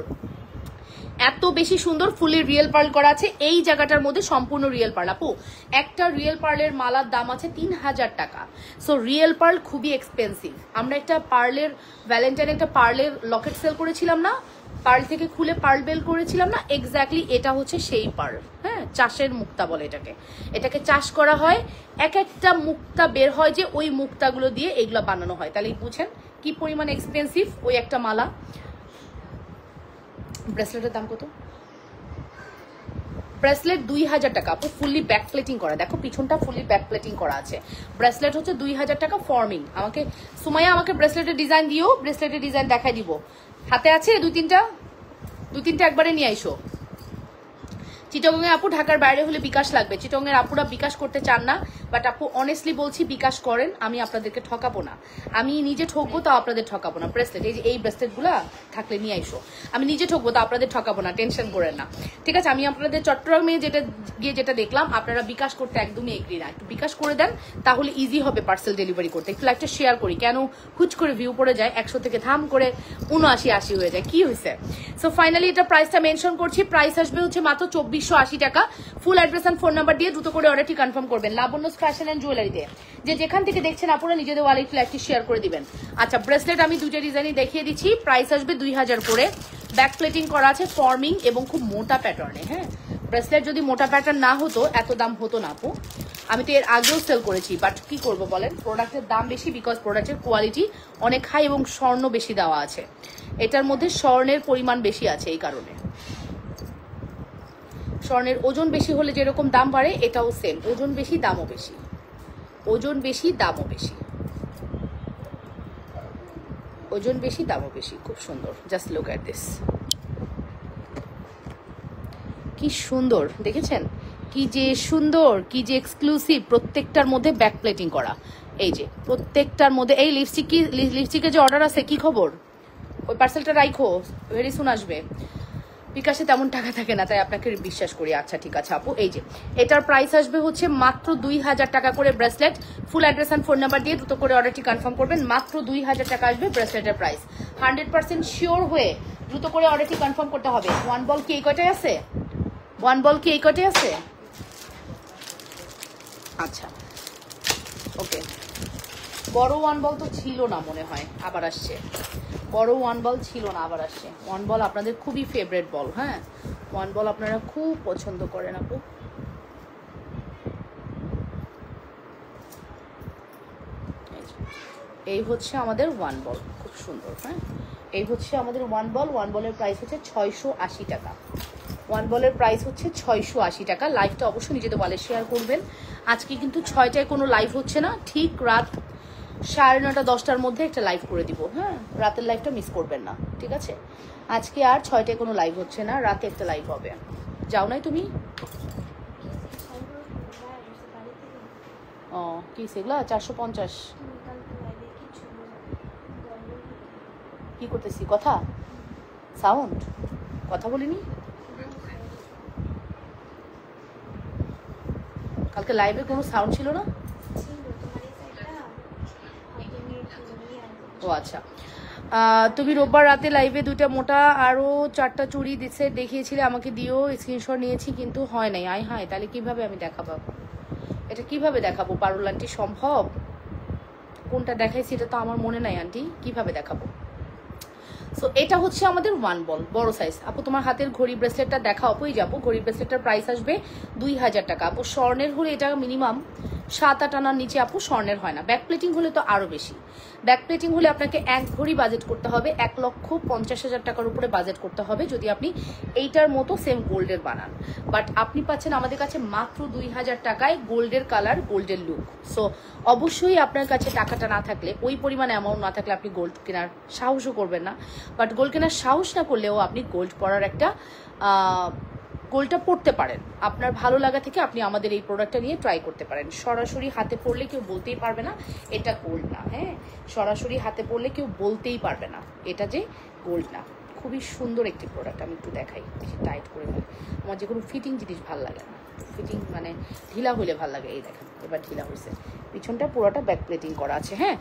এত বেশি সুন্দর, ফুলি রিয়েল পার্ল করা আছে এই জায়গাটার মধ্যে, সম্পূর্ণ রিয়েল পার্ল। আপু একটা রিয়েল পার্লের মালার দাম আছে 3000 টাকা। সো রিয়েল পার্ল খুবই এক্সপেন্সিভ। আমরা একটা পার্লের ভ্যালেন্টাইন একটা পার্লের লকেট সেল করেছিলাম না, পার্ল থেকে খুলে পার্ল বেল করেছিলাম না, এক্স্যাক্টলি এটা হচ্ছে সেই পার্ল। হ্যাঁ, চাষের মুক্তা বলে এটাকে, এটাকে চাষ করা হয়। এক একটা মুক্তা বের হয় যে ওই মুক্তাগুলো দিয়ে এগুলো বানানো হয়। তাহলে বুঝেন কি পরিমাণ এক্সপেন্সিভ ওই একটা মালা। ব্রেসলেটের দাম কত? ব্রেসলেট 2000 টাকা আপু, ফুললি ব্যাক প্লেটিং করা। দেখো পিছনটা ফুললি ব্যাক প্লেটিং করা আছে। ব্রেসলেট হচ্ছে 2000 টাকা ফর্মিং। আমাকে সুমাইয়া আমাকে ব্রেসলেটের ডিজাইন দিও, ব্রেসলেটের ডিজাইন দেখাই দিব। হাতে আছে দুই তিনটা একবারে নিয়ে আইসো। চিটগংয়ে আপু ঢাকার বাইরে হলে বিকাশ লাগবে। চিটগংয়ের আপুরা বিকাশ করতে চান না, বাট আপু অনেস্টলি বলছি বিকাশ করেন, আমি আপনাদেরকে ঠকাবো না। আমি নিজে ঠকবো তাও আপনাদের ঠকাবো না। ব্রেসলেট এই যে এই ব্রেসলেটগুলো থাকলে নিয়ে আইসো, আমি নিজে ঠকবো তা আপনাদের ঠকাবো না, টেনশন করেন না, ঠিক আছে? আমি আপনাদের চট্টগ্রামে যেটা দেখলাম, আপনারা বিকাশ করতে একদমই এগ্রি না। একটু বিকাশ করে দেন, তাহলে ইজি হবে পার্সেল ডেলিভারি করতে। একটু লাইভটা শেয়ার করি, কেন হুচ করে ভিউ পড়ে যায় 100 থেকে ধাম করে 79-80 হয়ে যায়, কি হয়েছে? সো ফাইনালি এটা প্রাইসটা মেনশন করছি। প্রাইস আসবে হচ্ছে মাত্র 2480 টাকা। Full address and phone number দিয়ে দ্রুত করে অর্ডারটি কনফার্ম করবেন লাবণ্য ফ্যাশন এন্ড জুয়েলারিতে। যে যেখান থেকে দেখছেন আপনারা নিজেদের ওয়ালেট ফ্ল্যাগটি শেয়ার করে দিবেন। আচ্ছা, ব্রেসলেট আমি দুইটা ডিজাইনই দেখিয়ে দিচ্ছি। প্রাইস আসবে 2000 করে। ব্যাক প্লেটিং করা আছে, ফর্মিং এবং খুব মোটা প্যাটার্নে। হ্যাঁ, ব্রেসলেট যদি মোটা প্যাটার্ন না হতো এত দাম হতো না আপু। আমি তো এর আগেও সেল করেছি, বাট কি করবো বলেন, প্রোডাক্টের দাম বেশি বিকজ প্রোডাক্টের কোয়ালিটি অনেক হাই এবং স্বর্ণ বেশি দেওয়া আছে। এটার মধ্যে স্বর্ণের পরিমাণ বেশি আছে, এই কারণে। স্বর্ণের ওজন বেশি হলে যেরকম দাম বাড়ে, এটাও সেম, ওজন বেশি দামও বেশি, ওজন বেশি দামও বেশি, ওজন বেশি দামও বেশি। খুব সুন্দর, জাস্ট লুক এট দিস, কি সুন্দর দেখেছেন, কি যে সুন্দর, কি যে এক্সক্লুসিভ। প্রত্যেকটার মধ্যে ব্যাক প্লেটিং করা, এই যে প্রত্যেকটার মধ্যে। এই লিপস্টিকের যে অর্ডার আছে, কি খবর? ওই পার্সেলটা রাইখো, ভেরি সুন আসবে। বিকাশে তেমন টাকা থাকে না, তাই আপনাকে বিশ্বাস করি। আচ্ছা ঠিক আছে আপু, এই যে এটার প্রাইস আসবে হচ্ছে মাত্র 2000 টাকা করে bracelet. Full address and phone number দিয়ে দ্রুত করে অর্ডারটি কনফার্ম করবেন। মাত্র 2000 টাকা আসবে ব্রেসলেটের প্রাইস। 100% শিওর হয়ে দ্রুত করে অর্ডারটি কনফার্ম করতে হবে। ওয়ান বল কি এই কটাই আছে? ওয়ান বল কি এই কটাই আছে? আচ্ছা ওকে, বড় ওয়ান বল তো ছিল না মনে হয়, আবার আসছে। বড় ওয়ান বল ছিল না, আবার আসছে। ওয়ান বল আপনাদের খুবই ফেভারিট বল। হ্যাঁ, ওয়ান বল আপনারা খুব পছন্দ করেন আপু। এই হচ্ছে আমাদের ওয়ান বল, খুব সুন্দর। হ্যাঁ, এই হচ্ছে আমাদের ওয়ান বল। ওয়ান বলের প্রাইস হচ্ছে 680 টাকা। ওয়ান বলের প্রাইস হচ্ছে 680 টাকা। লাইভটা অবশ্যই নিজেদের ওয়ালে শেয়ার করবেন। আজকে কিন্তু 6টায় কোনো লাইভ হচ্ছে না, ঠিক রাত 9:30 10টার মধ্যে একটা লাইভ করে দিব। হ্যাঁ, রাতের লাইভটা মিস করবেন না, ঠিক আছে? আজকে আর 6টায় কোনো লাইভ হচ্ছে না, রাতে একটা লাইভ হবে। যাও নাই তুমি? ও কি সেগুলা 450 কি করতেছি? কথা সাউন্ড কথা বলিনি কালকে লাইভে, কোনো সাউন্ড ছিল না। ও আচ্ছা, তুমি রোববার রাতে লাইভে 2টা মোটা আরো 4টা চুড়ি দিচ্ছে দেখিয়েছিলে, আমাকে দিও, স্ক্রিনশট নিয়েছি কিন্তু হয় নাই। আয় হায়, তাহলে কিভাবে আমি দেখাবো? এটা কিভাবে দেখাবো পারুল আন্টি? সম্ভব? কোনটা দেখাইছি এটা তো আমার মনে নাই আন্টি, কিভাবে দেখাবো? সো এটা হচ্ছে আমাদের ওয়ান বল বড় সাইজ। আপু তোমার হাতের ঘড়ি ব্রেসলেটটা দেখাও। আপুই যাবো, ঘড়ি ব্রেসলেটটার প্রাইস আসবে 2000 টাকা। আপু স্বর্ণের হলে এটা মিনিমাম 7-8 আনার নিচে আপু স্বর্ণের হয় না। ব্যাক প্লেটিং হলে তো আরো বেশি। ব্যাক প্লেটিং হলে আপনাকে এক ভরি বাজেট করতে হবে, 1,50,000 টাকার উপরে বাজেট করতে হবে যদি আপনি এইটার মতো সেম গোল্ডের বানান। বাট আপনি পাচ্ছেন আমাদের কাছে মাত্র 2000 টাকায় গোল্ডের কালার, গোল্ডের লুক। সো অবশ্যই আপনার কাছে টাকাটা না থাকলে, ওই পরিমাণ অ্যামাউন্ট না থাকলে আপনি গোল্ড কেনার সাহসও করবেন না। বাট গোল্ড কেনার সাহস না করলেও আপনি গোল্ড পরার একটা গোল্ডটা পরতে পারেন, আপনার ভালো লাগা থেকে আপনি আমাদের এই প্রোডাক্টটা নিয়ে ট্রাই করতে পারেন। সরাসরি হাতে পরলে কেউ বলতেই পারবে না এটা গোল্ড না। হ্যাঁ, সরাসরি হাতে পরলে কেউ বলতেই পারবে না এটা যে গোল্ড না। খুবই সুন্দর একটি প্রোডাক্ট, আমি একটু দেখাই, বেশি টাইট করে ফেলি, আমার যে কোনো ফিটিং জিনিস ভালো লাগে না, ফিটিং মানে ঢিলা হইলে ভালো লাগে। এই দেখেন এবার ঢিলা হয়েছে, পিছনটা পুরোটা ব্যাক প্লেটিং করা আছে। হ্যাঁ,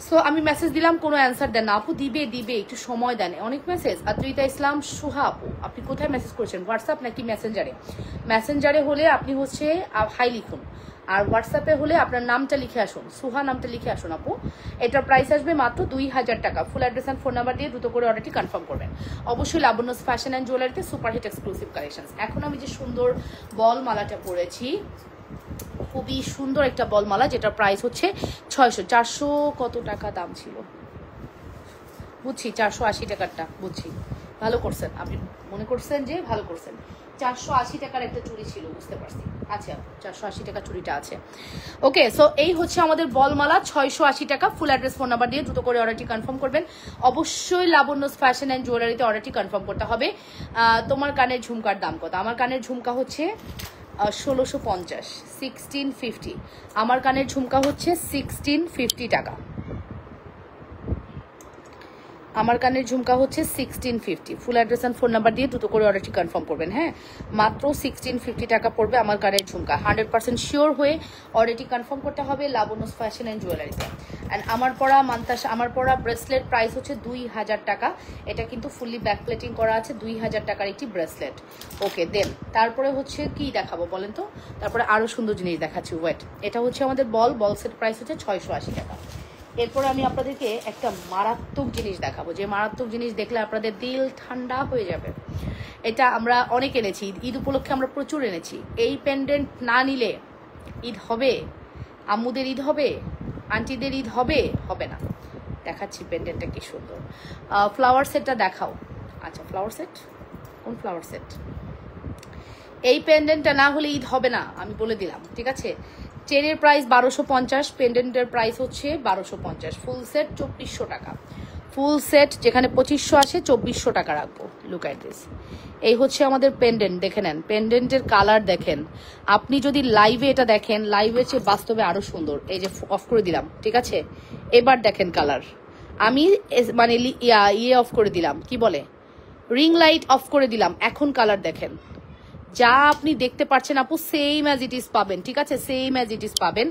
সো আমি মেসেজ দিলাম, কোনো অ্যান্সার দেন না। আপু দিবে দিবে, একটু সময় দেন। অনেক মেসেজ। আদ্রিতা ইসলাম সুহা আপু, আপনি কোথায় মেসেজ করেছেন? হোয়াটসঅ্যাপ নাকি মেসেঞ্জারে? মেসেঞ্জারে হলে আপনি হচ্ছে হাই লিখুন, আর হোয়াটসঅ্যাপে হলে আপনার নামটা লিখে আসুন, সুহা নামটা লিখে আসুন আপু। এটার প্রাইস আসবে মাত্র 2000 টাকা। Full address and phone number দিয়ে দ্রুত করে অর্ডারটি কনফার্ম করবেন। অবশ্যই লাবণ্যস ফ্যাশন অ্যান্ড জুয়েলারিতে সুপারহিট এক্সক্লুসিভ কালেকশনস। এখন আমি যে সুন্দর বল মালাটা পরেছি, খুবই সুন্দর একটা বলমালা, যেটার প্রাইস হচ্ছে 400 কত টাকা দাম ছিল বুঝছি, 480 টাকারটা বুঝছি। ভালো করছেন আপনি, মনে করছেন যে ভালো করছেন। 480 টাকার একটা চুড়ি ছিল, বুঝতে পারছি। আচ্ছা, 480 টাকা চুড়িটা আছে। ওকে, সো এই হচ্ছে আমাদের বলমালা, 680 টাকা। ফুল অ্যাড্রেস ফোন নাম্বার দিয়ে দ্রুত করে অর্ডারটি কনফার্ম করবেন। অবশ্যই লাবণ্যস ফ্যাশন অ্যান্ড জুয়েলারিতে অর্ডারটি কনফার্ম করতে হবে। তোমার কানের ঝুমকার দাম কত? আমার কানের ঝুমকা হচ্ছে 1650, 1650। আমার কানের ঝুমকা হচ্ছে 1650 টাকা। আমার কানের ঝুমকা হচ্ছে 1650। ফুল অ্যাড্রেস অ্যান্ড ফোন নাম্বার দিয়ে দ্রুত করে অর্ডারটি কনফার্ম করবেন। হ্যাঁ, মাত্র 1650 টাকা পড়বে আমার কানের ঝুমকা। 100% শিওর হয়ে অর্ডারটি কনফার্ম করতে হবে লাবণ্যস ফ্যাশন অ্যান্ড জুয়েলারিতে। অ্যান্ড আমার পরা মান্তাসা, আমার পরা ব্রেসলেট প্রাইস হচ্ছে 2000 টাকা। এটা কিন্তু ফুললি ব্যাক প্লেটিং করা আছে, 2000 টাকার একটি ব্রেসলেট। ওকে, দেন তারপরে হচ্ছে কি দেখাবো বলেন তো? তারপরে আরও সুন্দর জিনিস দেখাচ্ছি, ওয়েট। এটা হচ্ছে আমাদের বল সেট প্রাইস হচ্ছে 680 টাকা। এরপর আমি আপনাদেরকে একটা মারাত্মক জিনিস দেখাবো, যে মারাত্মক জিনিস দেখলে আপনাদের দিল ঠান্ডা হয়ে যাবে। এটা আমরা অনেক এনেছি, ঈদ উপলক্ষে আমরা প্রচুর এনেছি। এই পেন্ডেন্ট না নিলে ঈদ হবে? আম্মুদের ঈদ হবে? আন্টিদের ঈদ হবে? হবে না। দেখাচ্ছি পেন্ডেন্টটা কি সুন্দর। ফ্লাওয়ার সেটটা দেখাও। আচ্ছা, ফ্লাওয়ার সেট, কোন ফ্লাওয়ার সেট? এই পেন্ডেন্টটা না হলে ঈদ হবে না, আমি বলে দিলাম, ঠিক আছে? চেনের প্রাইস 1250, পেন্ডেন্টের প্রাইস হচ্ছে 1250। ফুল সেট 2400 টাকা। ফুল সেট যেখানে 2500 আসে 2400 টাকা রাখবো। লুক অ্যাট দিস, এই হচ্ছে আমাদের পেন্ডেন্ট। দেখে নেন পেন্ডেন্টের কালার দেখেন। আপনি যদি লাইভে এটা দেখেন, লাইভের চেয়ে বাস্তবে আরো সুন্দর। এই যে অফ করে দিলাম, ঠিক আছে? এবার দেখেন কালার। আমি মানে ইয়ে অফ করে দিলাম, কি বলে, রিং লাইট অফ করে দিলাম, এখন কালার দেখেন। যা আপনি দেখতে পাচ্ছেন আপু, সেম অ্যাজ ইট ইজ পাবেন, ঠিক আছে? সেম অ্যাজ ইট ইজ পাবেন।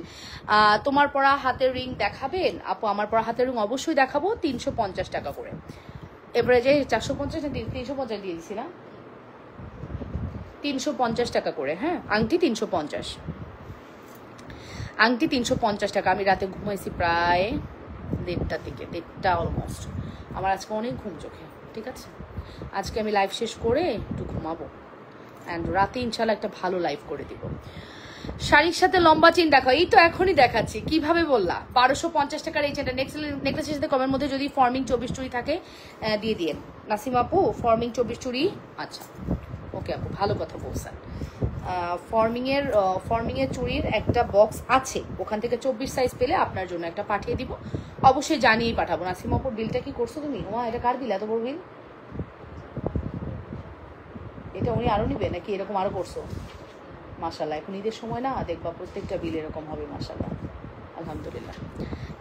তোমার পরা হাতের রিং দেখাবেন আপু? আমার পরা হাতের রিং অবশ্যই দেখাবো, 350 টাকা করে। এবারে যে 450 না 350 দিয়ে দিছি না, 350 টাকা করে। হ্যাঁ, আংটি 350, আংটি 350 টাকা। আমি রাতে ঘুমাইছি প্রায় 1:30টার দিকে, 1:30 অলমোস্ট। আমার আজকে অনেক ঘুম চোখে, ঠিক আছে? আজকে আমি লাইভ শেষ করে একটু ঘুমাবো, অ্যান্ড রাতে ইনশাল্লাহ একটা ভালো লাইভ করে দিব। শাড়ির সাথে লম্বা চেন দেখাও, এই তো এখনই দেখাচ্ছি। কিভাবে বললা? 1250 টাকার এই চেনটা। নেকলেসের সাথে কমের মধ্যে যদি ফর্মিং 24 চুড়ি থাকে দিয়ে দিয়েন। নাসিম আপু, ফর্মিং 24 চুড়ি। আচ্ছা, ওকে আপু, ভালো কথা বলছেন। ফর্মিংয়ের চুড়ির একটা বক্স আছে, ওখান থেকে 24 সাইজ পেলে আপনার জন্য একটা পাঠিয়ে দিব। অবশ্যই জানিয়েই পাঠাবো। নাসিম আপুর বিলটা কি করছো তুমি? এটা কার বিল? এত বড় বিল? এটা উনি আরো নিবে নাকি এরকম আরো করছো? মাশাল্লাহ, এখন ঈদের সময় না, দেখবা প্রত্যেকটা বিল এরকম হবে। মাশাল্লাহ, আলহামদুলিল্লাহ।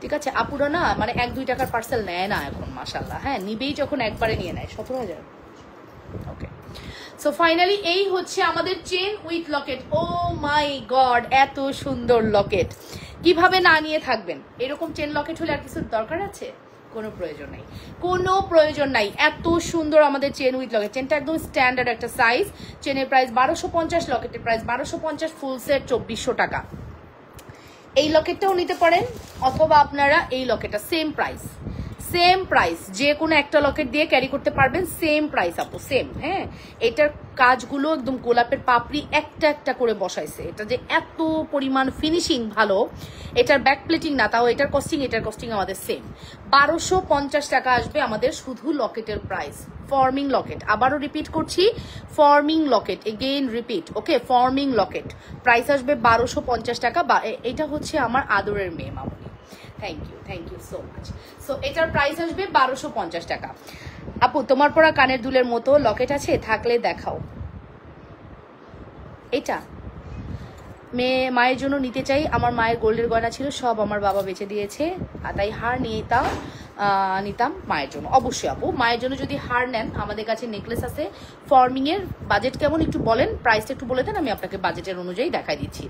ঠিক আছে, আপুরা না মানে 1-2 টাকার পার্সেল নেয় না এখন, মাশাল্লাহ। হ্যাঁ, নিবেই যখন একবারে নিয়ে নেয়। 17,000। ওকে, সো ফাইনালি এই হচ্ছে আমাদের chain with locket. Oh my god, এত সুন্দর লকেট! কিভাবে না নিয়ে থাকবেন? এরকম চেন লকেট হলে আর কিছু দরকার আছে? কোনো প্রয়োজন নাই, কোনো প্রয়োজন নাই। এত সুন্দর আমাদের চেন উইথ লকেট। চেনটা একদম স্ট্যান্ডার্ড একটা সাইজ। চেনের প্রাইস 1250, লকেটের প্রাইস 1250, ফুল সেট 2400 টাকা। এই লকেটটাও নিতে পারেন, অথবা আপনারা এই লকেটটা সেম প্রাইস, সেম প্রাইস, যে কোনো একটা লকেট দিয়ে ক্যারি করতে পারবেন। সেম প্রাইস আপু, সেম। হ্যাঁ, এটার কাজগুলো একদম গোলাপের পাপড়ি একটা একটা করে বসাইছে। এটা যে এত পরিমাণ ফিনিশিং ভালো, এটার ব্যাক প্লেটিং না, তাও এটার কস্টিং আমাদের সেম। 1250 টাকা আসবে আমাদের শুধু লকেটের প্রাইস। ফর্মিং লকেট, আবারও রিপিট করছি, ফর্মিং লকেট, এগেইন রিপিট। ওকে, ফর্মিং লকেট প্রাইস আসবে 1250 টাকা। বা এটা হচ্ছে আমার আদরের মেয়ে মামুনি। Thank you so much. So এটার প্রাইস আসবে 1250 টাকা। আপু, তোমার পরা কানের দুলের মতো লকেট আছে? থাকলে দেখাও। এটা মায়ের জন্য নিতে চাই, আমার মায়ের গোল্ডের গয়না ছিল সব আমার বাবা বেচে দিয়েছে, তাই হার নিতাম মায়ের জন্য। অবশ্যই আপু, মায়ের জন্য যদি হার নেন, আমাদের কাছে নেকলেস আছে। ফর্মিং এর বাজেট কেমন একটু বলেন, প্রাইসটা একটু বলে দেন, আমি আপনাকে বাজেটের অনুযায়ী দেখাই দিচ্ছি।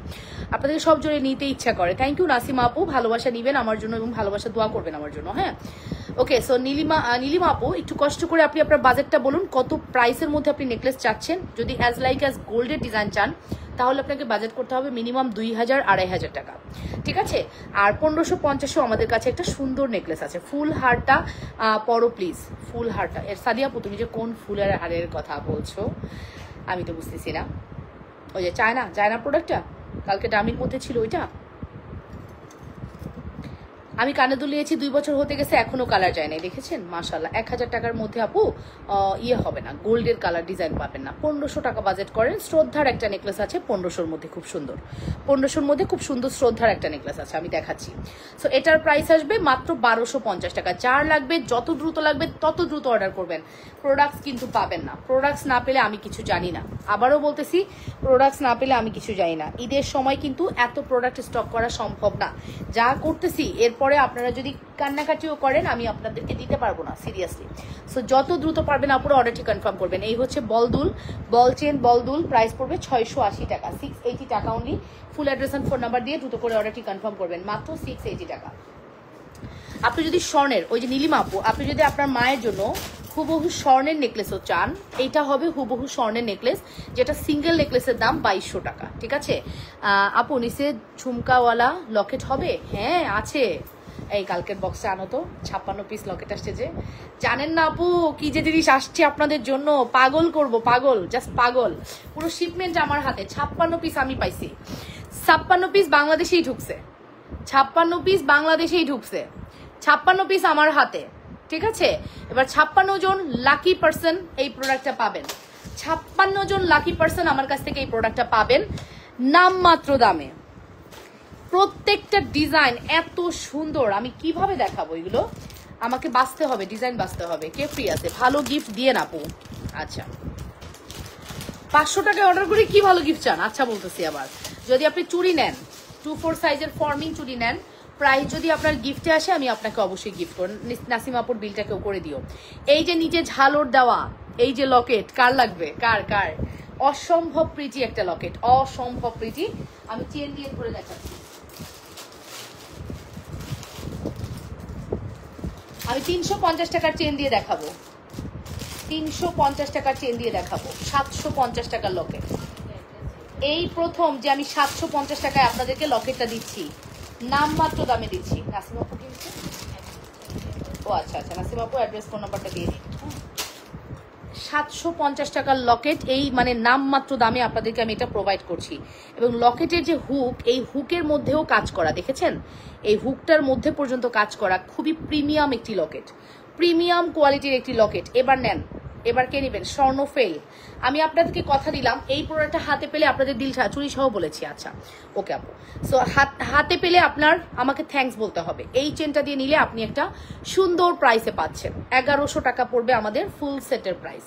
আপনাদের সব জোরে নিতে ইচ্ছা করে। থ্যাংক ইউ নাসিমা আপু, ভালোবাসা নিবেন আমার জন্য এবং ভালোবাসা দোয়া করবেন আমার জন্য। হ্যাঁ ওকে, সো নীলিমা আপু একটু কষ্ট করে আপনি আপনার বাজেটটা বলুন, কত প্রাইসের মধ্যে আপনি নেকলেস চাচ্ছেন। যদি অ্যাজ গোল্ডের ডিজাইন চান তাহলে আপনাকে বাজেট করতে হবে মিনিমাম 2000-2500 টাকা, ঠিক আছে। আর 1550 আমাদের কাছে একটা সুন্দর নেকলেস আছে। ফুল হারটা পরো প্লিজ, ফুল হারটা এর সাদিয়া আপু, তুমি যে কোন ফুলের হারের কথা বলছো আমি তো বুঝতেছি না। ওই যে চায়না প্রোডাক্টটা কালকে দামির মধ্যে ছিল ওইটা। আমি কানে দুলিয়েছি 2 বছর হতে গেছে, এখনো কালার যায় নাই, দেখেছেন মাশাআল্লাহ। 1000 টাকার মধ্যে আপু হবে না, গোল্ডের কালার ডিজাইন পাবেন না। 1500 টাকা বাজেট করেন। শ্রদ্ধার একটা নেকলেস আছে 1500-র মধ্যে, খুব সুন্দর। 1500-র মধ্যে খুব সুন্দর শ্রদ্ধার একটা নেকলেস আছে, আমি দেখাচ্ছি। সো এটার প্রাইস আসবে মাত্র 1250 টাকা। যার লাগবে, যত দ্রুত লাগবে তত দ্রুত অর্ডার করবেন। প্রোডাক্টস কিন্তু পাবেন না, প্রোডাক্টস না পেলে আমি কিছু জানি না। আবারও বলতেছি, প্রোডাক্টস না পেলে আমি কিছু জানি না। ঈদের সময় কিন্তু এত প্রোডাক্ট স্টক করা সম্ভব না। যা করতেছি এরপরে আপনারা যদি কান্নাকাটিও করেন আমি আপনাদেরকে দিতে পারবো না, সিরিয়াসলি। সো যত দ্রুত পারবেন আপুরা অর্ডারটি কনফার্ম করবেন। এই হচ্ছে বল চেন বলদুল, প্রাইস পড়বে 680 টাকা, 680 টাকা only. Full address and phone number দিয়ে দ্রুত করে অর্ডারটি কনফার্ম করবেন, মাত্র 680 টাকা। আপনি যদি স্বর্ণের, ওই যে নীলিমা আপু, আপনি যদি আপনার মায়ের জন্য হুবহু স্বর্ণের নেকলেসও চান, এইটা হবে হুবহু স্বর্ণের নেকলেস, যেটা সিঙ্গেল নেকলেসের দাম 2200 টাকা, ঠিক আছে। আপু নিচে ঝুমকাওয়ালা লকেট হবে? হ্যাঁ আছে, এই কালকের বক্সে আনো তো, 56 পিস লকেট আসছে। যে জানেন না আপু কি যে জিনিস আসছে আপনাদের জন্য, পাগল করব, পাগল, জাস্ট পাগল। পুরো শিপমেন্ট আমার হাতে, 56 পিস আমি পাইছি। 56 পিস বাংলাদেশেই ঢুকছে, 56 পিস বাংলাদেশেই ঢুকছে, 56 পিস আমার হাতে, ঠিক আছে। এবার 56 জন লাকি পার্সন এই প্রোডাক্টটা পাবেন, 56 জন লাকি পার্সন আমার কাছ থেকে এই প্রোডাক্টটা পাবেন নামমাত্র দামে। প্রত্যেকটা ডিজাইন এত সুন্দর, আমি কিভাবে দেখাবো এগুলো, আমাকে বাঁচতে হবে, ডিজাইন বাঁচতে হবে। কে ফ্রি আছে ভালো গিফট দিয়ে না আপু? আচ্ছা 500 টাকায় অর্ডার করি, কি ভালো গিফট চান? আচ্ছা বলতেছি। আবার যদি আপনি চুড়ি নেন, 2-4 সাইজের ফর্মিং চুড়ি নেন, প্রাইস যদি আপনার গিফটে আসে আমি আপনাকে অবশ্যই গিফট করব। নাসিমা আপুর বিলটা কেউ করে দিও। এই যে নিচে ঝালর দেওয়া এই যে লকেট, কার লাগবে? কার অসম্ভব প্রিটি একটা লকেট, অসম্ভব প্রিটি। আমি চেন দিয়ে ধরে দেখাচ্ছি। আমি 350 টাকার চেন দিয়ে দেখাবো, 350 টাকার চেন দিয়ে দেখাবো, 750 টাকার লকেট। এই প্রথম যে আমি 750 টাকায় আপনাদেরকে লকেটটা দিচ্ছি, নামমাত্র দামে দিচ্ছি। নাসিমা আপু কিনছে? ও আচ্ছা, নাসিমা আপু অ্যাড্রেস ফোন নাম্বারটা দিয়ে দিই। 750 টাকার লকেট, এই মানে নামমাত্র দামে আপনাদেরকে আমি এটা প্রোভাইড করছি। এবং লকেটের যে হুক, এই হুকের মধ্যেও কাজ করা, দেখেছেন? এই হুকটার মধ্যে পর্যন্ত কাজ করা, খুবই প্রিমিয়াম একটি লকেট, প্রিমিয়াম কোয়ালিটির একটি লকেট। এবার নেন, এবার কে নেবেন? স্বর্ণ ফেল। আমি আপনাদেরকে কথা দিলাম এই প্রোডাক্টটা হাতে পেলে আপনাদের দিল চুরি সহ বলেছি। আচ্ছা ওকে আপু, সো হাতে পেলে আপনার আমাকে থ্যাঙ্কস বলতে হবে। এই চেনটা দিয়ে নিলে আপনি একটা সুন্দর প্রাইসে পাচ্ছেন। 1100 টাকা পড়বে আমাদের ফুল সেটের প্রাইস,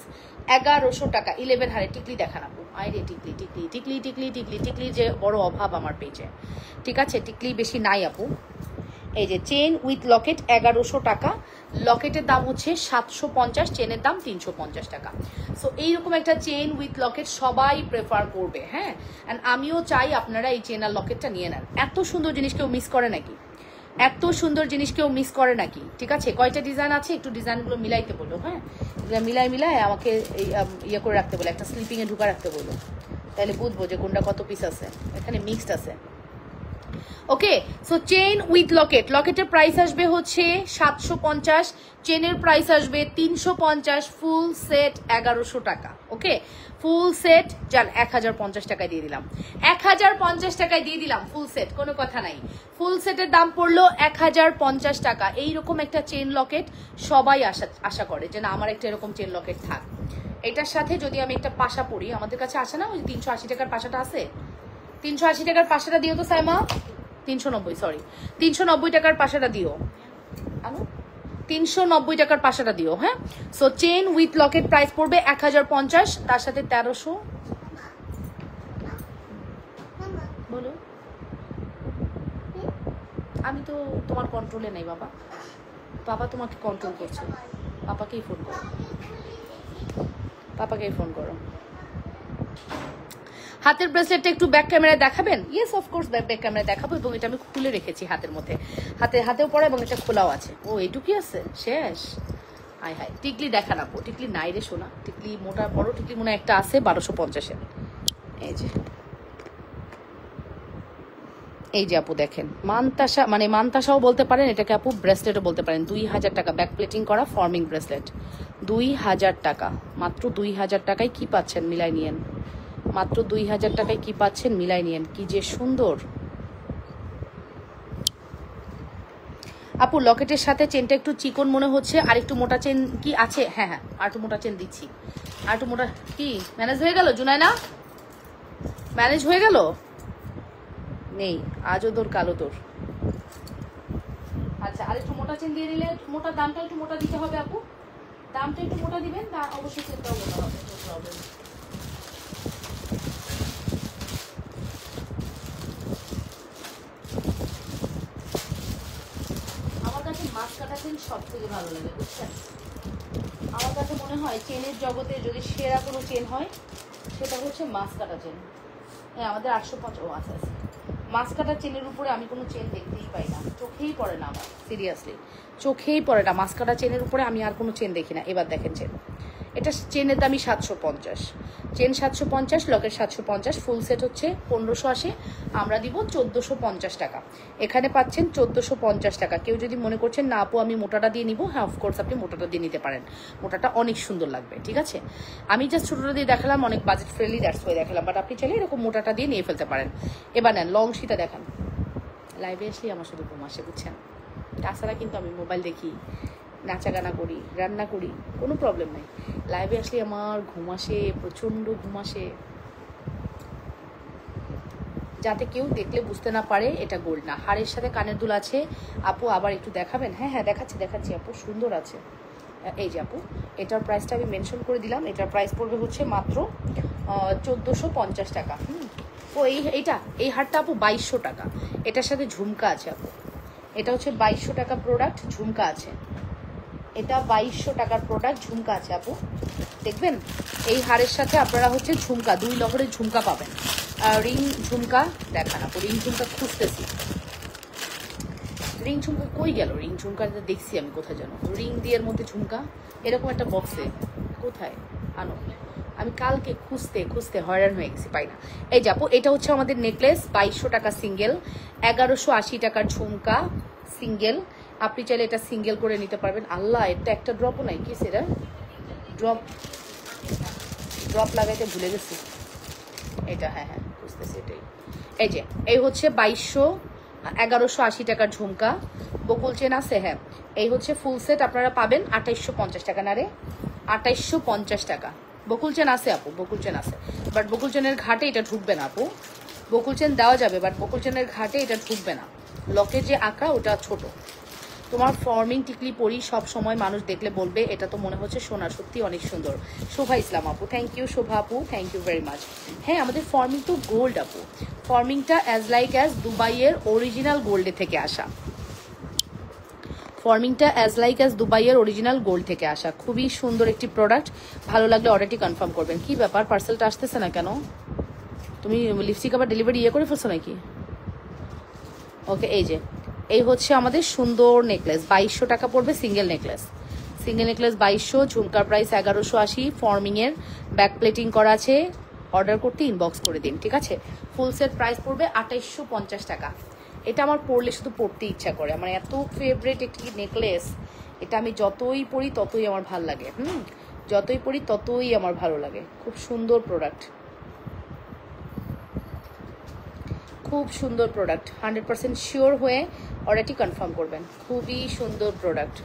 1100 টাকা। 11 হারে টিকলি দেখান আপু। আইরে টিকলি টিকলি টিকলি টিকলি টিকলি টিকলি যে বড় অভাব আমার পেজে, ঠিক আছে। টিকলি বেশি নাই আপু। এই যে চেন উইথ লকেট 1100 টাকা, লকেটের দাম হচ্ছে 750, চেনের দাম 350 টাকা। সো এইরকম একটা চেন উইথ লকেট সবাই প্রেফার করবে, হ্যাঁ। অ্যান্ড আমিও চাই আপনারা এই চেন আর লকেটটা নিয়ে নেন। এত সুন্দর জিনিস কেউ মিস করে নাকি? এত সুন্দর জিনিস কেউ মিস করে নাকি? ঠিক আছে, কয়টা ডিজাইন আছে একটু ডিজাইনগুলো মিলাইতে বলো, হ্যাঁ। মিলাই আমাকে ইয়ে করে রাখতে বলো, একটা স্লিপিংয়ে ঢুকা রাখতে বলো, তাহলে বুঝবো যে কোনটা কত পিস আছে। এখানে মিক্সড আছে। Okay, so chain with locket, লকেটের প্রাইস আসবে হচ্ছে 750, চেনের প্রাইস আসবে 350, ফুল সেট 1100 টাকা। ওকে, ফুল সেট যান 1050 টাকায় দিয়ে দিলাম, 1050 টাকায় দিয়ে দিলাম ফুল সেট, কোনো কথা নাই। ফুল সেটের দাম পড়লো 1050 টাকা। এইরকম একটা চেন লকেট সবাই আশা করে যে না আমার একটা এরকম চেন লকেট থাক। এটার সাথে যদি আমি একটা পাশা পরি, আমাদের কাছে আসে না ওই 380 টাকার পাশাটা আছে, 380 টাকার পাশাটা দিও তো সাইমা, 390, সরি 390 টাকার পাশাটা দিও, 390 টাকার পাশাটা দিও, হ্যাঁ। So chain with Locket price পড়বে 1050, তার সাথে 1300, হলো? আমি তো তোমার কন্ট্রোলে নেই বাবা, বাবা তোমাকে কন্ট্রোল করছে। পাপাকেই ফোন করো, পাপাকেই ফোন করো। হাতের ব্রেসলেটটা একটু ব্যাক ক্যামেরায় দেখাবেন? ইয়েস অফকোর্স ব্যাক ক্যামেরায় দেখাবো, এবং এটা আমি খুলে রেখেছি হাতের মধ্যে, হাতেও পড়া এবং এটা খোলাও আছে। ও এটুকুই আছে, শেষ? হাই হাই, টিকলি দেখা না, টিকলি নাই রে শোনা, টিকলি মোটা বড় টিকলি মনে একটা আছে 1250-এর। এই যে, এই যে আপু দেখেন, মানতাসা, মানে মানতাসাও বলতে পারেন এটাকে আপু, ব্রেসলেটও বলতে পারেন। 2000 টাকা ব্যাক প্লেটিং করা ফর্মিং ব্রেসলেট, 2000 টাকা, মাত্র 2000 টাকায় কি পাচ্ছেন মিলাই নিয়েন, মাত্র 2000 টাকায় কি পাচ্ছেন মিলাই নিয়েন, কি যে সুন্দর। আপু লকেটের সাথে চেনটা একটু চিকন মনে হচ্ছে, আর একটু মোটা চেন কি আছে? হ্যাঁ হ্যাঁ, আর একটু মোটা চেন দিচ্ছি, আর একটু মোটা। কি ম্যানেজ হয়ে গেল জুনায়না? ম্যানেজ হয়ে গেল? নেই আজও তোর কালো তোর। আচ্ছা, আর একটু মোটা চেন দিয়ে দিলে, মোটা দামটা একটু মোটা দিতে হবে আপু, দামটা একটু মোটা দিবেন, অবশ্যই চেনটাও মোটা হবে, নো প্রবলেম। আমার কাছে মাছ কাটা চেন সব থেকে ভালো লাগে, বুঝছেন? আমার কাছে মনে হয় চেনের জগতে যদি সেরা কোনো চেন হয় সেটা হচ্ছে মাছ কাটা চেন। হ্যাঁ, আমাদের 850, ও আচ্ছা আচ্ছা, মাছ কাটা চেনের উপরে আমি কোনো চেন দেখতেই পাই না, চোখেই পড়ে না আমার, সিরিয়াসলি চোখেই পড়ে না। মাছ কাটা চেনের উপরে আমি আর কোনো চেন দেখি না। এবার দেখেন চেন, এটা চেনের দামই 750, চেন 750, লকেট 750, ফুল সেট হচ্ছে 1580, আমরা দিব 1450 টাকা। এখানে পাচ্ছেন 1450 টাকা। কেউ যদি মনে করছেন না আপু আমি মোটাটা দিয়ে নিব, হ্যাঁ অফকোর্স আপনি মোটাটা দিয়ে নিতে পারেন, মোটাটা অনেক সুন্দর লাগবে, ঠিক আছে? আমি জাস্ট ছোটোটা দিয়ে দেখালাম, অনেক বাজেট ফ্রেন্ডলি, দ্যাটস ওয়াই দেখালাম, বাট আপনি চাইলে এরকম মোটাটা দিয়ে নিয়ে ফেলতে পারেন। এবার নেন লং শীতা দেখান। লাইভে আসলেই আমার শুধু ঘুম আসে, বুঝছেন? তাছাড়া কিন্তু আমি মোবাইল দেখি, নাচা গানা করি, রান্না করি, কোনো প্রবলেম নাই। লাইভে আসলে আমার ঘুম আসে, প্রচণ্ড ঘুম আসে। যাতে কেউ দেখলে বুঝতে না পারে এটা গোল্ড না। হাড়ের সাথে কানের দুল আছে আপু, আবার একটু দেখাবেন? হ্যাঁ হ্যাঁ দেখাচ্ছি আপু, সুন্দর আছে। এই যে আপু, এটার প্রাইসটা আমি মেনশন করে দিলাম, এটার প্রাইস পড়বে হচ্ছে মাত্র 1450 টাকা। ও এই হারটা আপু 2200 টাকা, এটার সাথে ঝুমকা আছে আপু, এটা হচ্ছে 2200 টাকা প্রোডাক্ট, ঝুমকা আছে, এটা 2200 টাকার প্রোডাক্ট, ঝুমকা আছে আপু, দেখবেন এই হারের সাথে আপনারা হচ্ছে ঝুমকা, 2 লহরের ঝুমকা পাবেন। রিং ঝুমকা দেখান আপু, রিং ঝুমকা খুঁজতেছি, রিং ঝুমকা কই গেল? রিং ঝুমকাটা দেখছি আমি কোথায় যেন, রিং দিয়ের মধ্যে ঝুমকা এরকম একটা বক্সে, কোথায় আনো? আমি কালকে খুঁজতে হয়রান হয়ে গেছি, পাই না। এই যাবো, এটা হচ্ছে আমাদের নেকলেস, 2200 টাকা সিঙ্গেল, 1180 টাকার ঝুমকা সিঙ্গেল, আপনি চাইলে এটা সিঙ্গেল করে নিতে পারবেন। আল্লাহ, এটা একটা ড্রপও নাই, কি সেটা? ড্রপ লাগাইতে ভুলে গেছি এটা, হ্যাঁ হ্যাঁ বুঝতেছি এটাই। এই যে এই হচ্ছে 1180 টাকার ঝুমকা, বকুল চেন আছে, হ্যাঁ এই হচ্ছে ফুল সেট, আপনারা পাবেন 2850 টাকা, না রে 2850 টাকা। বকুল চেন আছে আপু, বকুল চেন আছে, বাট বকুল চেনের ঘাটে এটা ঢুকবে না আপু, বকুল চেন দেওয়া যাবে বাট বকুল চেনের ঘাটে এটা ঢুকবে না, লকের যে আঁকা ওটা ছোট। তোমার ফর্মিং টিকলি পরি সব সময় মানুষ দেখলে বলবে এটা তো মনে হচ্ছে সোনা, সত্যি অনেক সুন্দর। শোভা ইসলাম আপু, থ্যাংক ইউ শোভা আপু, থ্যাংক ইউ ভেরি মাচ। হ্যাঁ আমাদের ফর্মিং তো গোল্ড আপু, ফর্মিংটা অ্যাজ লাইক অ্যাজ দুবাইয়ের অরিজিনাল গোল্ডে থেকে আসা, ফর্মিংটা অ্যাজ লাইক অ্যাজ দুবাইয়ের অরিজিনাল গোল্ড থেকে আসা, খুবই সুন্দর একটি প্রোডাক্ট। ভালো লাগলে অর্ডারটি কনফার্ম করবেন। কি ব্যাপার, পার্সেলটা আসতেছে না কেন? তুমি লিপস্টিক আবার ডেলিভারি করে ফেলছো নাকি? ওকে, এই হচ্ছে আমাদের সুন্দর নেকলেস, 2200 টাকা পড়বে সিঙ্গেল নেকলেস, 2200, ঝুমকার প্রাইস 1180, ফর্মিংয়ের ব্যাক প্লেটিং করা আছে, অর্ডার করতে ইনবক্স করে দিন, ঠিক আছে? ফুল সেট প্রাইস পড়বে 2850 টাকা। এটা আমার পরলে শুধু পরতে ইচ্ছা করে, আমার এত ফেভারিট একটি নেকলেস, এটা আমি যতই পরি ততই আমার ভালো লাগে, যতই পরি ততই আমার ভালো লাগে। খুব সুন্দর প্রোডাক্ট, খুব সুন্দর প্রোডাক্ট, 100% শিওর হয়ে অর্ডারটি কনফার্ম করবেন। খুবই সুন্দর প্রোডাক্ট।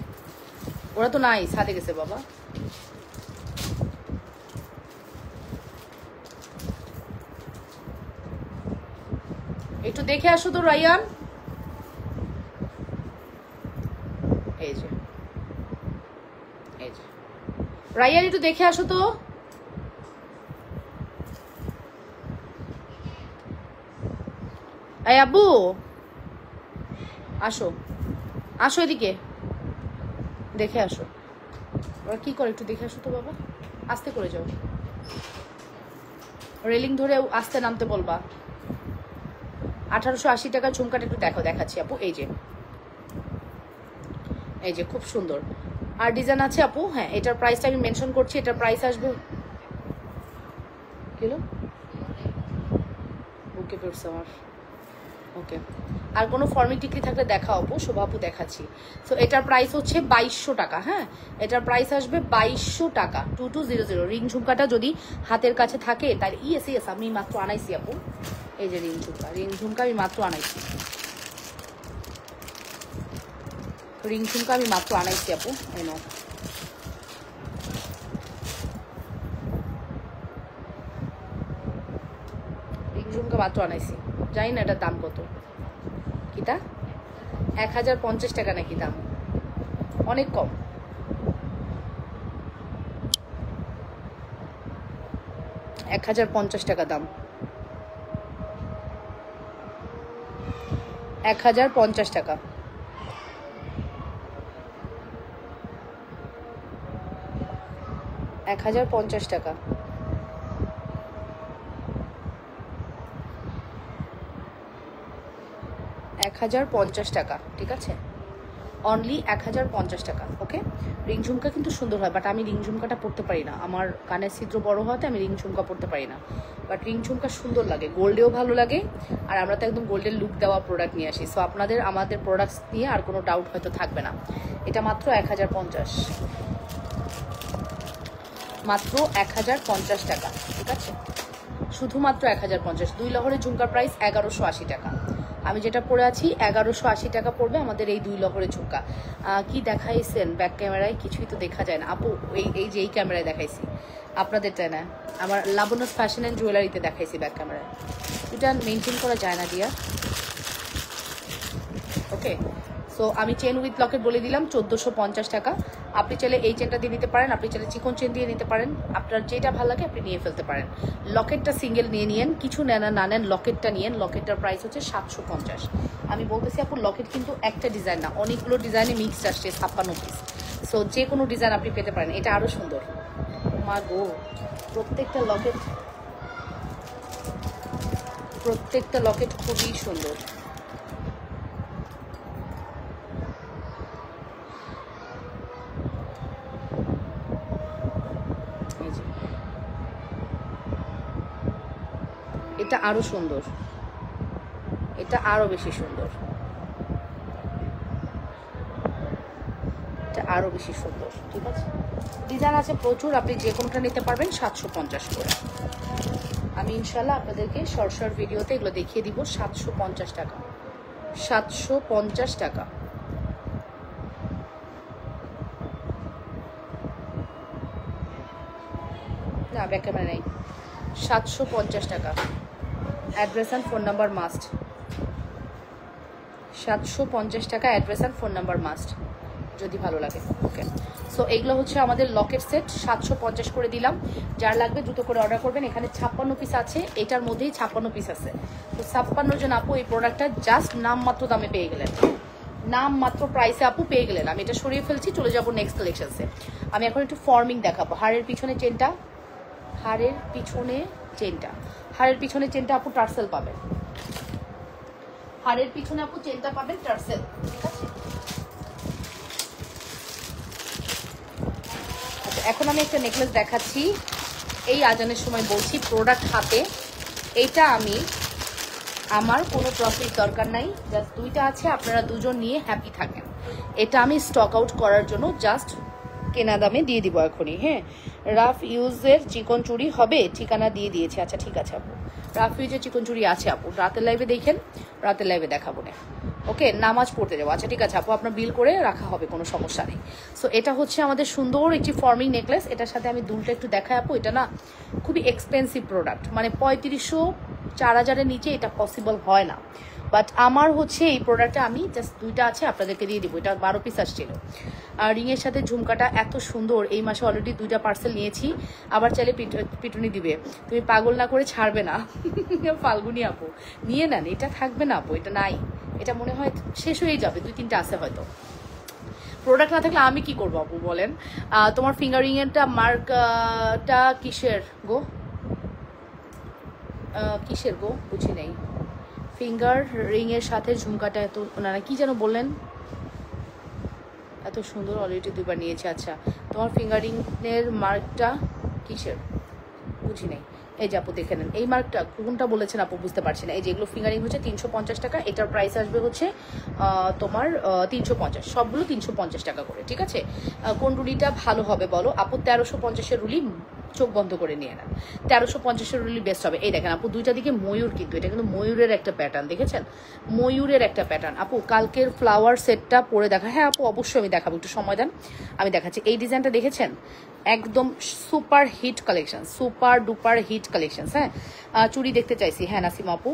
ওরা তো নাই, ছাদে গেছে বাবা। একটু দেখে আসো তো রায়ান, এই যে রায়ান একটু দেখে আসো তো। এই আব্বু আসো, আসো এদিকে, দেখে আসো ওরা কি করে, একটু দেখে আসো তো বাবা। আস্তে করে যাও, রেলিং ধরে আস্তে নামতে বলবা। 1880 টাকার ঝুমকাটা একটু দেখো, দেখাচ্ছি আপু। এই যে, এই যে খুব সুন্দর আর ডিজাইন আছে আপু। হ্যাঁ, এটার প্রাইসটা আমি মেনশন করছি, এটার প্রাইস আসবে কিলো বুকে পড়ছে আমার। ওকে, আর কোনো ফর্মি টিকলি থাকলে দেখাও আপু, শোভা আপু দেখাচ্ছি। সো এটার প্রাইস হচ্ছে 2200 টাকা। হ্যাঁ, এটার প্রাইস আসবে 2200 টাকা, 2200। রিং ঝুমকাটা যদি হাতের কাছে থাকে তাহলে ইয়েস ইয়েস, আমি মাত্র আনাইছি আপু। এই যে রিং ঝুমকা, রিং ঝুমকা আমি মাত্র আনাইছি, রিং ঝুমকা আমি মাত্র আনাইছি আপু। এনো রিং ঝুমকা মাত্র আনাইছি, জানি না এটার দাম কত। কিটা 1050 টাকা নাকি দাম, অনেক কম। $1050 টাকা দাম, 1050 টাকা। $1050 টাকা। $1050 টাকা, ঠিক আছে, অনলি 1050 টাকা। ওকে, রিং ঝুমকা কিন্তু সুন্দর হয়, বাট আমি রিং ঝুমকাটা পরতে পারি না, আমার কানের ছিদ্র বড় হওয়াতে আমি রিং ঝুমকা পরতে পারি না। বাট রিং ঝুমকা সুন্দর লাগে, গোল্ডেও ভালো লাগে, আর আমরা তো একদম গোল্ডের লুক দেওয়া প্রোডাক্ট নিয়ে আসি। সো আপনাদের আমাদের প্রোডাক্টস নিয়ে আর কোনো ডাউট হয়তো থাকবে না। এটা মাত্র 1050, মাত্র 1050 টাকা, ঠিক আছে, শুধুমাত্র 1050। 2 লহরের ঝুমকার প্রাইস 1180 টাকা। আমি যেটা পরে আছি 1180 টাকা পড়বে আমাদের এই 2 লহরের ঝুমকা। কি দেখাইছেন ব্যাক ক্যামেরায়? কিছুই তো দেখা যায় না আপু। এই যে এই ক্যামেরায় দেখাইছি, আপনাদেরটা না, আমার লাবণ্য ফ্যাশন অ্যান্ড জুয়েলারিতে দেখাইছি ব্যাক ক্যামেরায়। এটা মেনটেন করা যায় না দিয়া। ওকে, সো আমি চেন উইথ লকেট বলে দিলাম 1450 টাকা। আপনি চাইলে এই চেনটা দিয়ে নিতে পারেন, আপনি চাইলে চিকন চেন দিয়ে নিতে পারেন, আপনার যেটা ভালো লাগে আপনি নিয়ে ফেলতে পারেন। লকেটটা সিঙ্গেল নিয়ে নিয়েন, কিছু নেন না নেন, লকেটটা নিয়েন। লকেটটার প্রাইস হচ্ছে 750। আমি বলতেছি আপু, লকেট কিন্তু একটা ডিজাইন না, অনেকগুলো ডিজাইনে মিক্সড আসছে, 56 পিস। সো যে কোনো ডিজাইন আপনি পেতে পারেন। এটা আরও সুন্দর, মা গো, প্রত্যেকটা লকেট খুবই সুন্দর। এটা আরো সুন্দর, এটা আরো বেশি সুন্দর, এটা আরো বেশি সুন্দর, ঠিক আছে। ডিজাইন আছে প্রচুর, আপনি যে কোনোটা নিতে পারবেন 750 করে। আমি ইনশাল্লাহ আপনাদেরকে শর্ট ভিডিওতে এগুলো দেখিয়ে দিব। 750 টাকা, 750 টাকা। না, ব্যাক ক্যামেরা নেই। 750 টাকা। Address and phone number must. 750 টাকা, address and phone number must, যদি ভালো লাগে। ওকে, সো এগুলো হচ্ছে আমাদের লকেট সেট, 750 করে দিলাম। যার লাগবে দ্রুত করে অর্ডার করবেন। এখানে 56 পিস আছে, এটার মধ্যেই 56 পিস আছে। তো 56 জন আপু এই প্রোডাক্টটা জাস্ট নামমাত্র দামে পেয়ে গেলেন, নামমাত্র প্রাইসে আপু পেয়ে গেলেন। আমি এটা সরিয়ে ফেলছি, চলে যাবো নেক্সট কালেকশনসে। আমি এখন একটু ফর্মিং দেখাবো। হাড়ের পিছনে চেনটা, হাড়ের পিছনে চেনটা, হাড়ের পিছনে চেনটা আপু টার্সেল পাবেন, হাড়ের পিছনে আপু চেনটা পাবেন টার্সেল, ঠিক আছে। আচ্ছা, এখন আমি একটা নেকলেস দেখাচ্ছি। এই আজানের সময় বলছি, প্রোডাক্ট হাতে, এইটা আমি, আমার কোনো প্রফিট দরকার নাই, জাস্ট দুইটা আছে, আপনারা দুজন নিয়ে হ্যাপি থাকেন। এটা আমি স্টক আউট করার জন্য জাস্ট কেনা দামে দিয়ে দিব এখনই। হ্যাঁ, রাফ ইউজের চিকন চুড়ি হবে, ঠিকানা দিয়ে দিয়েছে। আচ্ছা ঠিক আছে আপু, রাফ ইউজের চিকন চুড়ি আছে আপু, রাতের লাইভে দেখেন, রাতের লাইভে দেখাবো না। ওকে, নামাজ পড়তে যাবো। আচ্ছা ঠিক আছে আপু, আপনার বিল করে রাখা হবে, কোনো সমস্যা নেই। সো এটা হচ্ছে আমাদের সুন্দর একটি ফর্মিং নেকলেস। এটার সাথে আমি দুলটা একটু দেখাই আপু। এটা না খুবই এক্সপেন্সিভ প্রোডাক্ট, মানে 3500 4000-এর নিচে এটা পসিবল হয় না। বাট আমার হচ্ছে এই প্রোডাক্টটা আমি জাস্ট দুইটা আছে, আপনাদেরকে দিয়ে দিব। এটা 12 পিস আসছিল। রিংয়ের সাথে ঝুমকাটা এত সুন্দর। এই মাসে অলরেডি 2টা পার্সেল নিয়েছি, আবার চাইলে পিটুনি দিবে। তুমি পাগল না করে ছাড়বে না ফাল্গুনি আপু, নিয়ে নেন, এটা থাকবে না আপু, এটা নাই, এটা মনে হয় শেষ হয়ে যাবে, 2-3টা আছে হয়তো। প্রোডাক্ট না থাকলে আমি কি করবো আপু বলেন? তোমার ফিঙ্গারিং এরটা মার্কটা কিসের গো? কিসের গো বুঝি নেই। ফিঙ্গার রিং এর সাথে ঝুমকাটা এত, না কি যেন বললেন, এত সুন্দর, অলরেডি 2বার নিয়েছে। আচ্ছা, তোমার ফিঙ্গারিং এর মার্কটা কিসের বুঝি নেই। এই যে আপু দেখে নেন, এই মার্কটা কোনটা বলেছেন আপু বুঝতে পারছি না। এই যে এগুলো ফিঙ্গারিং হচ্ছে 350 টাকা, এটার প্রাইস আসবে হচ্ছে তোমার 350, সবগুলো 350 টাকা করে, ঠিক আছে? কোন রুলিটা ভালো হবে বলো আপু? 1350-এর রুলি, চোখ বন্ধ করে নিয়ে নেন, 1350-এর রুলি বেস্ট হবে। এই দেখেন আপু, 2টা দিকে ময়ূর, কিন্তু এটা কিন্তু ময়ূরের একটা প্যাটার্ন, দেখেছেন? ময়ূরের একটা প্যাটার্ন। আপু কালকের ফ্লাওয়ার সেটটা পরে দেখা, হ্যাঁ আপু অবশ্যই আমি দেখাবো, একটু সময় দেন, আমি দেখাচ্ছি। এই ডিজাইনটা দেখেছেন? একদম super hit collection, super duper hit collection. হ্যাঁ, চুড়ি দেখতে চাইছি, হ্যাঁ নাসিম আপু,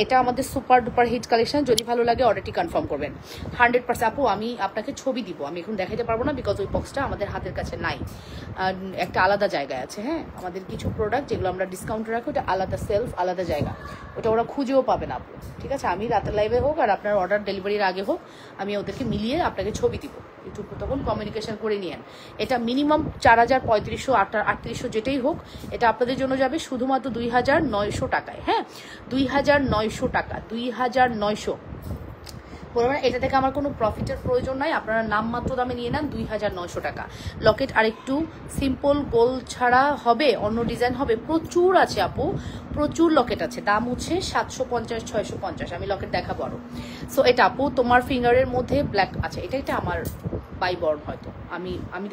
এটা আমাদের সুপার ডুপার হিট কালেকশন। যদি ভালো লাগে অর্ডারটি কনফার্ম করবেন 100%। আপু আমি আপনাকে ছবি দিব, আমি এখন দেখাতে পারবো না, বিকজ ওই বক্সটা আমাদের হাতের কাছে নাই, একটা আলাদা জায়গায় আছে। হ্যাঁ, আমাদের কিছু প্রোডাক্ট যেগুলো আমরা ডিসকাউন্টে রাখি, ওটা আলাদা সেলফ, আলাদা জায়গা, ওটা ওরা খুঁজেও পাবে না আপু, ঠিক আছে? আমি রাতের লাইভে হোক আর আপনার অর্ডার ডেলিভারির আগে হোক, আমি ওদেরকে মিলিয়ে আপনাকে ছবি দিব, একটু তখন কমিউনিকেশন করে নিয়েন। এটা মিনিমাম 4000, 3500, 3800 যেটাই হোক, এটা আপনাদের জন্য যাবে শুধুমাত্র 2900 টাকায়। হ্যাঁ, 2900 টাকা, 2900। বলবেন এটা থেকে আমার কোনো প্রফিটের প্রয়োজন নাই, আপনারা নামমাত্র দামে নিয়ে নেন 2900 টাকা। লকেট আরেকটু সিম্পল গোল ছাড়া হবে, অন্য ডিজাইন হবে, প্রচুর আছে আপু, প্রচুর লকেট আছে, দাম হচ্ছে 750, 650। আমি লকেট দেখাবো আরো। সো এটা আপু তোমার ফিঙ্গারের মধ্যে ব্ল্যাক আছে, এটা আমার বাই বর্ন হয়তো,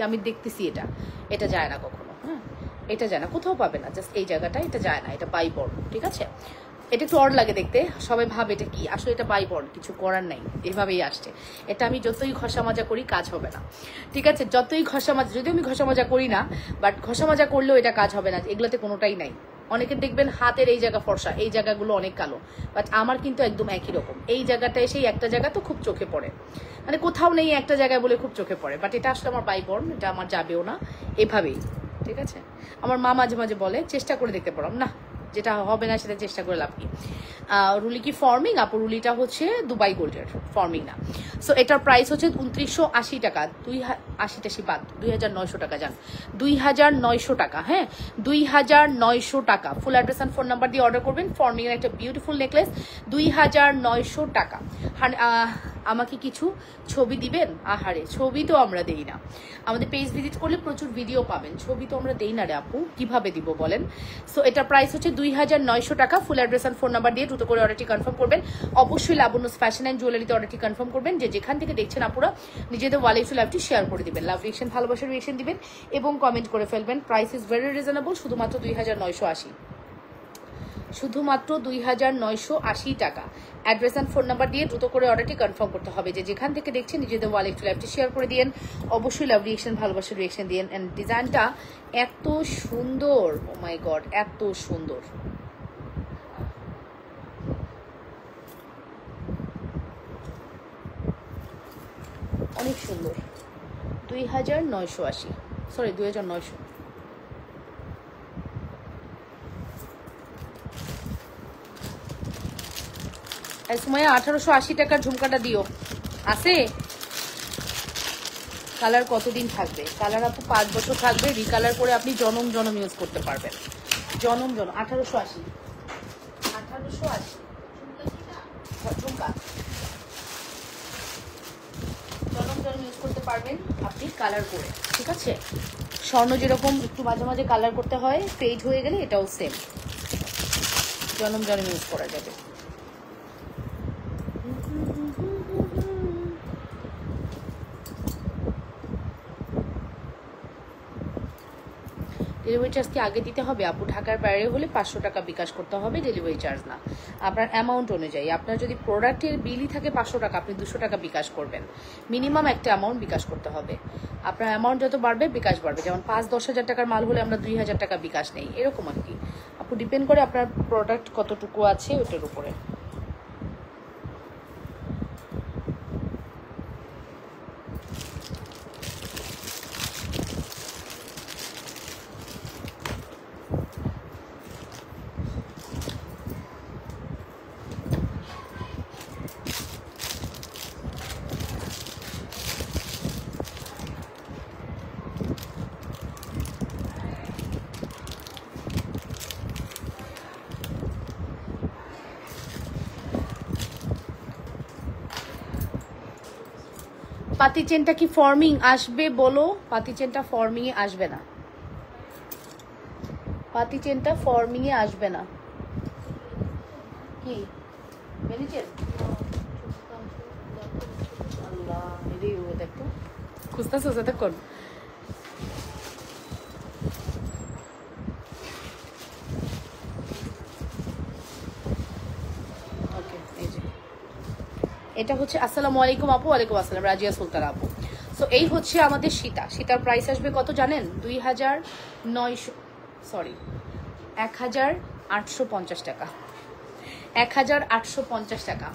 আমি দেখতেছি, এটা যায় না কখনো। হ্যাঁ, এটা যায় না, কোথাও পাবে না, জাস্ট এই জায়গাটা, এটা যায় না, এটা বাই বর্ন, ঠিক আছে? এটা একটু অড লাগে দেখতে, সবাই ভাবে এটা কি, আসলে এটা বাইবর্ন, কিছু করার নাই, এভাবেই আসছে। এটা আমি যতই ঘষা মাজা করি কাজ হবে না, ঠিক আছে? যতই ঘষা মাজা, যদিও আমি ঘষা মাজা করি না, বাট ঘষা মাজা করলেও এটা কাজ হবে না, এগুলোতে কোনোটাই নাই। অনেকের দেখবেন হাতের এই জায়গা ফর্সা, এই জায়গাগুলো অনেক কালো, বাট আমার কিন্তু একদম একই রকম। এই জায়গাটা এসে একটা জায়গা তো খুব চোখে পড়ে, মানে কোথাও নেই একটা জায়গায় বলে খুব চোখে পড়ে, বাট এটা আসলে আমার বাইবর্ন, এটা আমার যাবেও না এভাবেই, ঠিক আছে? আমার মা মাঝে মাঝে বলে চেষ্টা করে দেখতে পারলাম না, যেটা হবে না সেটা চেষ্টা করে লাভ কি। রুলি কি ফর্মিং আপু? রুলিটা হচ্ছে দুবাই গোল্ডের, ফর্মিং না। সো এটার প্রাইস হচ্ছে 2980 টাকা, 280 বাদ, 2900 টাকা যান, 2900 টাকা। হ্যাঁ, 2900 টাকা। Full address and phone number দিয়ে অর্ডার করবেন। ফর্মিং এর একটা বিউটিফুল নেকলেস, 2900 টাকা। আমাকে কিছু ছবি দিবেন? আহারে, ছবি তো আমরা দেই না, আমাদের পেজ ভিজিট করলে প্রচুর ভিডিও পাবেন, ছবি তো আমরা দেই না রে আপু, কিভাবে দিব বলেন? সো এটার প্রাইস হচ্ছে 2900 টাকা। Full address and phone number দিয়ে দ্রুত করে অর্ডারটি কনফার্ম করবেন। অবশ্যই লাবণ্য ফ্যাশন অ্যান্ড জুয়েলারিতে অর্ডারটি কনফার্ম করবেন, যেখান থেকে দেখছেন আপুরা নিজেদের ওয়ালেট লাইভটি শেয়ার করে দিবেন, লাভ রিয়েকশন, ভালোবাসার রিয়েকশন দিবেন এবং কমেন্ট করে ফেলবেন। প্রাইস ইজ ভেরি রিজনেবল, শুধুমাত্র 2980, শুধুমাত্র 2980 টাকা। অ্যাড্রেস অ্যান্ড ফোন নাম্বার দিয়ে দ্রুত করে অর্ডারটি কনফার্ম করতে হবে, যেখান থেকে দেখছেন নিজেদের ওয়ালেট লাইভটি শেয়ার করে দিন, অবশ্যই লাভ রিয়েকশন, ভালোবাসার রিয়েকশন দিন। অ্যান্ড ডিজাইনটা এত সুন্দর, ও মাই গড, এত সুন্দর, অনেক সুন্দর। 2980, সরি 2900। এই সময় 1880 টাকার ঝুমকাটা দিও, আছে? কালার কতদিন থাকবে? কালার আপু 5 বছর থাকবে, রিকালার করে আপনি জনম জনম ইউজ করতে পারবেন, জনম জনম। 1880, 1880 ঝুমকা, জনম জনম ইউজ করতে পারবেন আপনি কালার করে, ঠিক আছে? স্বর্ণ যেরকম একটু মাঝে মাঝে কালার করতে হয়, ফেড হয়ে গেলে এটাও সেম, জনম জনম ইউজ করা যাবে। ডেলিভারি চার্জ কি আগে দিতে হবে আপু? ঢাকার বাইরে হলে 500 টাকা বিকাশ করতে হবে, ডেলিভারি চার্জ না, আপনার অ্যামাউন্ট অনুযায়ী। আপনার যদি প্রোডাক্টের বিলই থাকে 500 টাকা, আপনি 200 টাকা বিকাশ করবেন, মিনিমাম একটা অ্যামাউন্ট বিকাশ করতে হবে। আপনার অ্যামাউন্ট যত বাড়বে বিকাশ বাড়বে, যেমন 5-10 হাজার টাকার মাল হলে আমরা 2000 টাকা বিকাশ নেই, এরকম আর কি আপু, ডিপেন্ড করে আপনার প্রোডাক্ট কতটুকু আছে ওটার উপরে। পাতি চেনটা কি ফর্মিং আসবে বলো? পাতি চেনটা ফর্মিং এ আসবে না, পাতি চেনটা ফর্মিং এ আসবে না। কি বেলি চেন? আল্লাহ এদি দেখো খুঁজতেছো যতক্ষণ। ওকে এই যে এটা হচ্ছে, আসসালামু আলাইকুম আপু। ওয়ালাইকুম আসসালাম, রাজিয়া সুলতান আপু। সো এই হচ্ছে আমাদের সীতা। সীতার প্রাইস আসবে কত জানেন? 1850 টাকা, 1850 টাকা।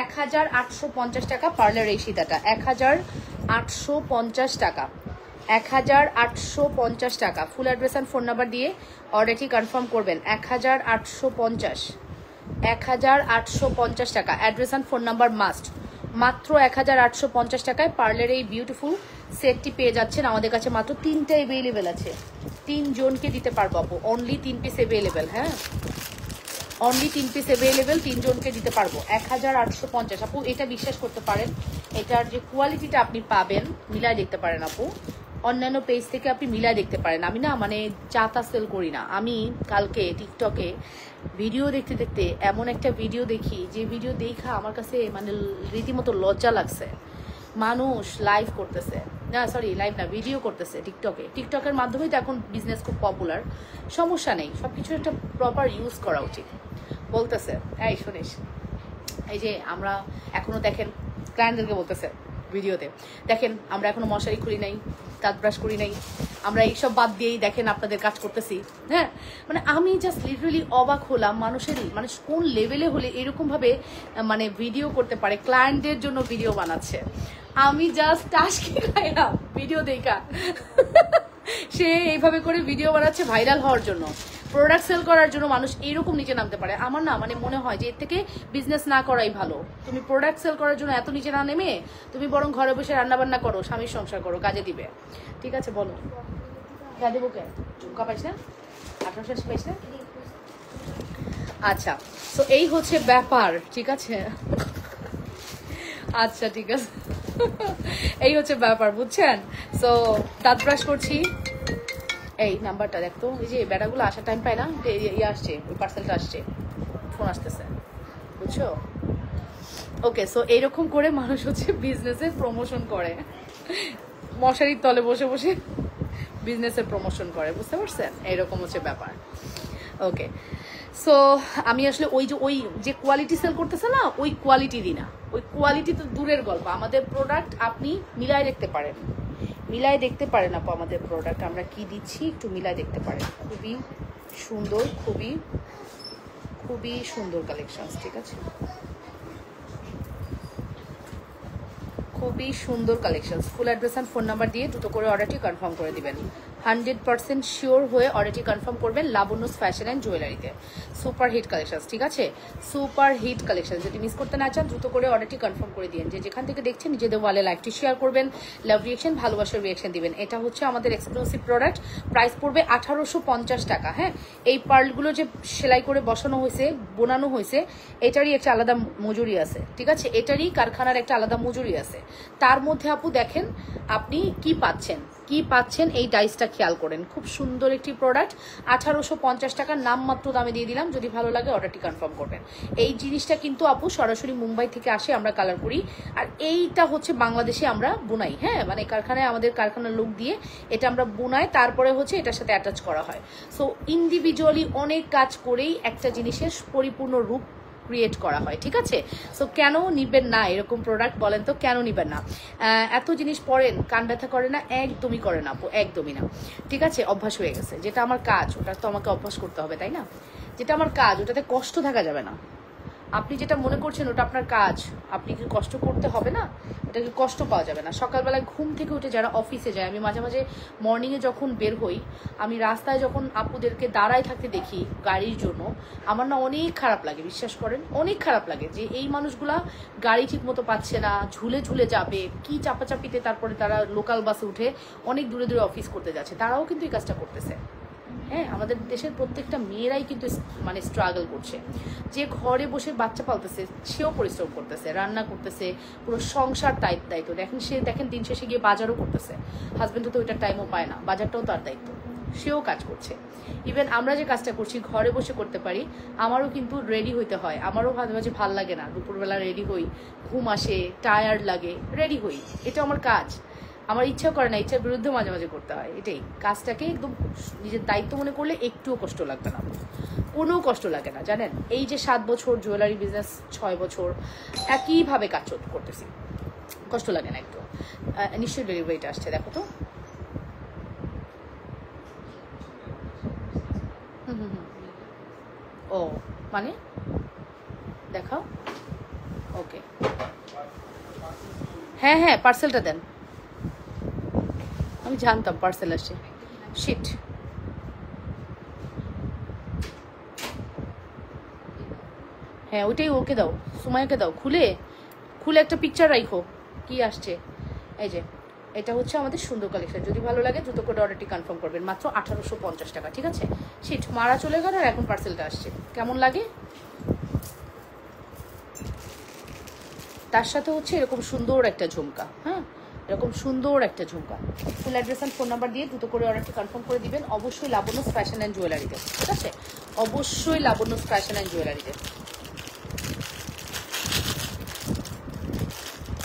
1850 টাকা পার্লার এই সীতাটা, 1850 টাকা, 1850 টাকা। Full address and phone number দিয়ে অর্ডারটি কনফার্ম করবেন। 1850, 1850 টাকা। Address and phone number must. মাত্র 1850 টাকায় পার্লার এই বিউটিফুল সেটটি পেয়ে যাচ্ছেন। আমাদের কাছে মাত্র 3টা অ্যাভেলেবেল আছে, 3 জনকে দিতে পারবো আপু। অনলি 3 পিস অ্যাভেলেবেল, হ্যাঁ অনলি 3 পিস অ্যাভেলেবেল, 3 জনকে দিতে পারবো। 1850 আপু, এটা বিশ্বাস করতে পারেন, এটার যে কোয়ালিটিটা আপনি পাবেন মিলাই দেখতে পারেন আপু। অন্যান্য পেজ থেকে আপনি মিলাই দেখতে পারেন। আমি না মানে চাতা সেল করি না। আমি কালকে টিকটকে ভিডিও দেখতে দেখতে এমন একটা ভিডিও দেখি, যে ভিডিও দেখা আমার কাছে মানে রীতিমতো লজ্জা লাগছে। মানুষ লাইভ করতেছে, না সরি লাইভ না, ভিডিও করতেছে টিকটকে। টিকটকের মাধ্যমেই তো এখন বিজনেস খুব পপুলার। সমস্যা নেই, সব কিছু একটা প্রপার ইউজ করা উচিত। বলতেছে এই শুনিস, এই যে আমরা এখনো দেখেন ক্লায়েন্টদেরকে বলতেছে ভিডিওতে, দেখেন আমরা এখনো মশারি খুলি নাই, দাঁত ব্রাশ করি নাই, আমরা এইসব বাদ দিয়েই দেখেন আপনাদের কাজ করতেছি। হ্যাঁ মানে আমি জাস্ট লিটারালি অবাক হলাম, মানুষের মানে কোন লেভেলে হলে এরকমভাবে মানে ভিডিও করতে পারে, ক্লায়েন্টের জন্য ভিডিও বানাচ্ছে। আমি জাস্ট টাস্কি খাইলাম ভিডিও দেখা। সে এইভাবে করে ভিডিও বানাচ্ছে ভাইরাল হওয়ার জন্য, প্রোডাক্ট সেল করার জন্য মানুষ এইরকম নিচে নামতে পারে। আমার না মানে মনে হয় যে এর থেকে বিজনেস না করাই ভালো। তুমি প্রোডাক্ট সেল করার জন্য এত নিচে না নেমে তুমি বরং ঘরে বসে রান্নাবান্না করো, স্বামীর সংসার করো, কাজে দিবে। ঠিক আছে বলো, যা দেবো কে? ঝুমকা পাইস না? 1800 পাইস না? আচ্ছা, তো এই হচ্ছে ব্যাপার, ঠিক আছে? আচ্ছা ঠিক আছে, এই হচ্ছে ব্যাপার, বুঝছেন? সো দাঁত ব্রাশ করছি। এই নাম্বারটা দেখতো, এই যে বেড়াগুলো আসার টাইম পায় না, ইয়ে আসছে, ওই পার্সেলটা আসছে, ফোন আসতেছে, বুঝছো? ওকে, সো এইরকম করে মানুষ হচ্ছে বিজনেসের প্রমোশন করে, মশারির তলে বসে বসে বিজনেসের প্রমোশন করে, বুঝতে পারছেন? এইরকম হচ্ছে ব্যাপার। ওকে, সো আমি আসলে ওই যে কোয়ালিটি সেল করতেছে না, ওই কোয়ালিটি দিই না। ওই কোয়ালিটি তো দূরের গল্প, আমাদের প্রোডাক্ট আপনি মিলাই দেখতে পারেন, মিলাই দেখতে পারেন আপু। আমাদের প্রোডাক্ট আমরা কি দিচ্ছি একটু মিলাই দেখতে পারেন। খুবই সুন্দর, খুবই খুবই সুন্দর কালেকশন, ঠিক আছে? খুবই সুন্দর collection. Full address and phone number দিয়ে দ্রুত করে অর্ডারটি কনফার্ম করে দিবেন। 100% শিওর হয়ে অর্ডারটি কনফার্ম করবেন লাবণ্যস ফ্যাশন অ্যান্ড জুয়েলারিতে। সুপার হিট কালেকশন, ঠিক আছে? সুপার হিট কালেকশন, যদি মিস করতে না চান দ্রুত করে অর্ডারটি কনফার্ম করে দিন। যে যেখান থেকে দেখছেন নিজেদের ওয়ালে লাইভটি শেয়ার করবেন, লাভ রিয়েকশন, ভালোবাসার রিয়েকশন দিবেন। এটা হচ্ছে আমাদের এক্সক্লুসিভ প্রোডাক্ট, প্রাইস পড়বে 1850 টাকা। হ্যাঁ, এই পার্লগুলো যে সেলাই করে বসানো হয়েছে, বোনানো হয়েছে, এটারই একটা আলাদা মজুরি আছে, ঠিক আছে? এটারই কারখানার একটা আলাদা মজুরি আছে। তার মধ্যে আপু দেখেন আপনি কি পাচ্ছেন, কি পাচ্ছেন এই ডাইসটা খেয়াল করেন। খুব সুন্দর একটি প্রোডাক্ট, 1850 টাকার নামমাত্র দামে দিয়ে দিলাম। যদি ভালো লাগে অর্ডারটি কনফার্ম করবেন। এই জিনিসটা কিন্তু আপু সরাসরি মুম্বাই থেকে আসে, আমরা কালার করি, আর এইটা হচ্ছে বাংলাদেশে আমরা বুনাই। হ্যাঁ, মানে কারখানায় আমাদের কারখানার লোক দিয়ে এটা আমরা বুনাই, তারপরে হচ্ছে এটার সাথে অ্যাটাচ করা হয়। সো ইন্ডিভিজুয়ালি অনেক কাজ করেই একটা জিনিসের পরিপূর্ণ রূপ ক্রিয়েট করা হয়, ঠিক আছে? সো কেন নিবেন না এরকম প্রোডাক্ট, বলেন তো কেন নিবেন না? এত জিনিস পরেন, কান ব্যথা করে না? একদমই করে না আপু, একদমই না, ঠিক আছে? অভ্যাস হয়ে গেছে। যেটা আমার কাজ ওটা তো আমাকে অভ্যাস করতে হবে, তাই না? যেটা আমার কাজ ওটাতে কষ্ট থাকা যাবে না। আপনি যেটা মনে করছেন ওটা আপনার কাজ, আপনি কি কষ্ট করতে হবে না? এটা কি কষ্ট পাওয়া যাবে না? সকালবেলায় ঘুম থেকে উঠে যারা অফিসে যায়, আমি মাঝে মাঝে মর্নিংয়ে যখন বের হই, আমি রাস্তায় যখন আপুদেরকে দাঁড়ায় থাকতে দেখি গাড়ির জন্য, আমার না অনেক খারাপ লাগে, বিশ্বাস করেন, অনেক খারাপ লাগে যে এই মানুষগুলা গাড়ি ঠিক মতো পাচ্ছে না, ঝুলে ঝুলে যাবে, কি চাপাচাপিতে তারপরে তারা লোকাল বাসে উঠে অনেক দূরে দূরে অফিস করতে যাচ্ছে, তারাও কিন্তু এই কাজটা করতেছে। হ্যাঁ, আমাদের দেশের প্রত্যেকটা মেয়েরাই কিন্তু মানে স্ট্রাগল করছে। যে ঘরে বসে বাচ্চা পালতেছে সেও পরিশ্রম করতেছে, রান্না করতেছে, পুরো সংসার দায়িত্ব দেখেন দিন শেষে গিয়ে বাজারও করতেছে। হাজব্যান্ডও তো ওইটার টাইমও পায় না, বাজারটাও তার দায়িত্ব, সেও কাজ করছে। ইভেন আমরা যে কাজটা করছি ঘরে বসে করতে পারি, আমারও কিন্তু রেডি হইতে হয়, আমারও মাঝে মাঝে ভাল লাগে না, দুপুরবেলা রেডি হই, ঘুম আসে, টায়ার্ড লাগে, রেডি হই, এটা আমার কাজ। আমার ইচ্ছা করে না, ইচ্ছার বিরুদ্ধে মাঝে মাঝে করতে হয়। এটাই কাজটাকে একদম নিজের দায়িত্ব মনে করলে একটুও কষ্ট লাগবে না, কোনো কষ্ট লাগে না। জানেন, এই যে 7 বছর জুয়েলারি বিজনেস, 6 বছর একইভাবে কাজ করতেছি, কষ্ট লাগে না একটু। নিশ্চয়ই ডেলিভারিটা আসছে, দেখো তো। ও মানে দেখাও, ওকে। হ্যাঁ হ্যাঁ, পার্সেলটা দেন, আমি জানতাম পার্সেল আসছে। শিট, হ্যাঁ ওইটাই ওকে দাও, সুমাইয়াকে দাও, খুলে একটা পিকচার রাখো কি আসছে। এই যে এটা হচ্ছে আমাদের সুন্দর কালেকশন, যদি ভালো লাগে দ্রুত করে অর্ডারটি কনফার্ম করবেন, মাত্র 1850 টাকা, ঠিক আছে। শিট, মারা চলে গেল আর এখন পার্সেলটা আসছে, কেমন লাগে। তার সাথে হচ্ছে এরকম সুন্দর একটা ঝুমকা, হ্যাঁ এরকম সুন্দর একটা ঝুমকা। Full address and phone number দিয়ে দ্রুত করে অর্ডারটি কনফার্ম করে দিবেন, অবশ্যই লাবণ্য ফ্যাশন অ্যান্ড জুয়েলারিতে, ঠিক আছে, অবশ্যই লাবণ্য ফ্যাশন অ্যান্ড জুয়েলারিতে।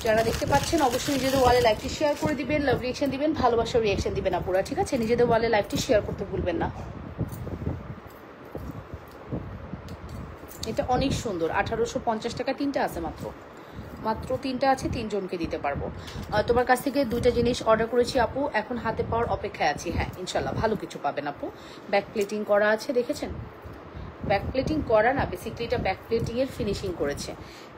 যারা দেখতে পাচ্ছেন অবশ্যই নিজেদের ওয়ালে লাইভটি শেয়ার করে দিবেন, লাভ রিয়েকশন দিবেন, ভালোবাসার রিয়েকশন দিবেন আপুরা, ঠিক আছে। নিজেদের ওয়ালে লাইভটি শেয়ার করতে ভুলবেন না। এটা অনেক সুন্দর, 1850 টাকা, তিনটা আছে মাত্র তিনটা আছে, 3 জনকে দিতে পারবো। তোমার কাছ থেকে 2টা জিনিস অর্ডার করেছি আপু, এখন হাতে পাওয়ার অপেক্ষায় আছি। হ্যাঁ ইনশাল্লাহ ভালো কিছু পাবেন আপু। ব্যাক প্লেটিং করা আছে, দেখেছেন, ব্যাক প্লেটিং করা না, বেসিক্যালি এটা ব্যাক প্লেটিং এর ফিনিশিং করেছে।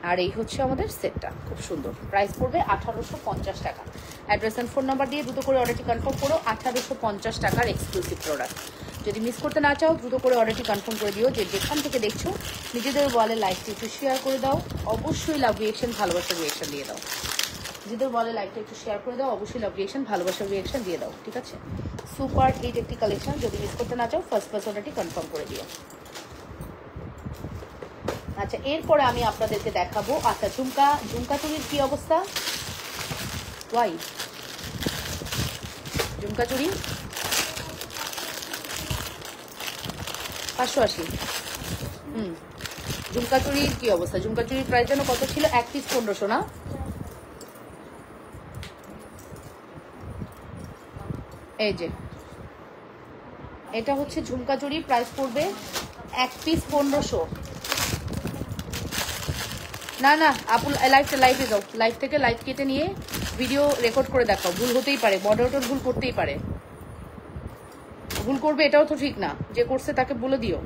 আর এই হচ্ছে আমাদের সেটটা, খুব সুন্দর। প্রাইস পড়বে 1850 টাকা। অ্যাড্রেস অ্যান্ড ফোন নাম্বার দিয়ে দ্রুত করে অর্ডারটি কনফার্ম করো, 1850 টাকার এক্সক্লুসিভ প্রোডাক্ট। যদি মিস করতে না চাও দ্রুত করে অর্ডারটি কনফার্ম করে দিও। যে যেখান থেকে দেখছো নিজেদের ওয়ালে লাইভটি একটু শেয়ার করে দাও, অবশ্যই লাভ রিয়েকশন, ভালোবাসার রিয়েকশন দিয়ে দাও। নিজেদের ওয়ালে লাইভটা একটু শেয়ার করে দাও, অবশ্যই লাভ রিয়েকশন, ভালোবাসার রিয়েকশন দিয়ে দাও, ঠিক আছে। সুপার হিট একটি কালেকশন, যদি মিস করতে না চাও ফার্স্ট অর্ডারটি কনফার্ম করে দিও। আচ্ছা, এরপরে আমি আপনাদেরকে দেখাবো, আচ্ছা ঝুমকা চুরির কি অবস্থা, ওয়াই ঝুমকা চুরি 580। ঝুমকা চুরির কি অবস্থা, ঝুমকা চুরির প্রাইস যেন কত ছিল, 1 পিস 1500 না। এই যে এটা হচ্ছে ঝুমকা চুরি, প্রাইস পড়বে 1 পিস 1500। না না আপু, লাইভে যাও, লাইভ থেকে লাইভ কেটে নিয়ে ভিডিও রেকর্ড করে দেখাও, ভুল হতেই পারে, মডারেটর ভুল করতেই পারে, ভুল করবে এটাও তো ঠিক না, যে করছে তাকে বলে দিও,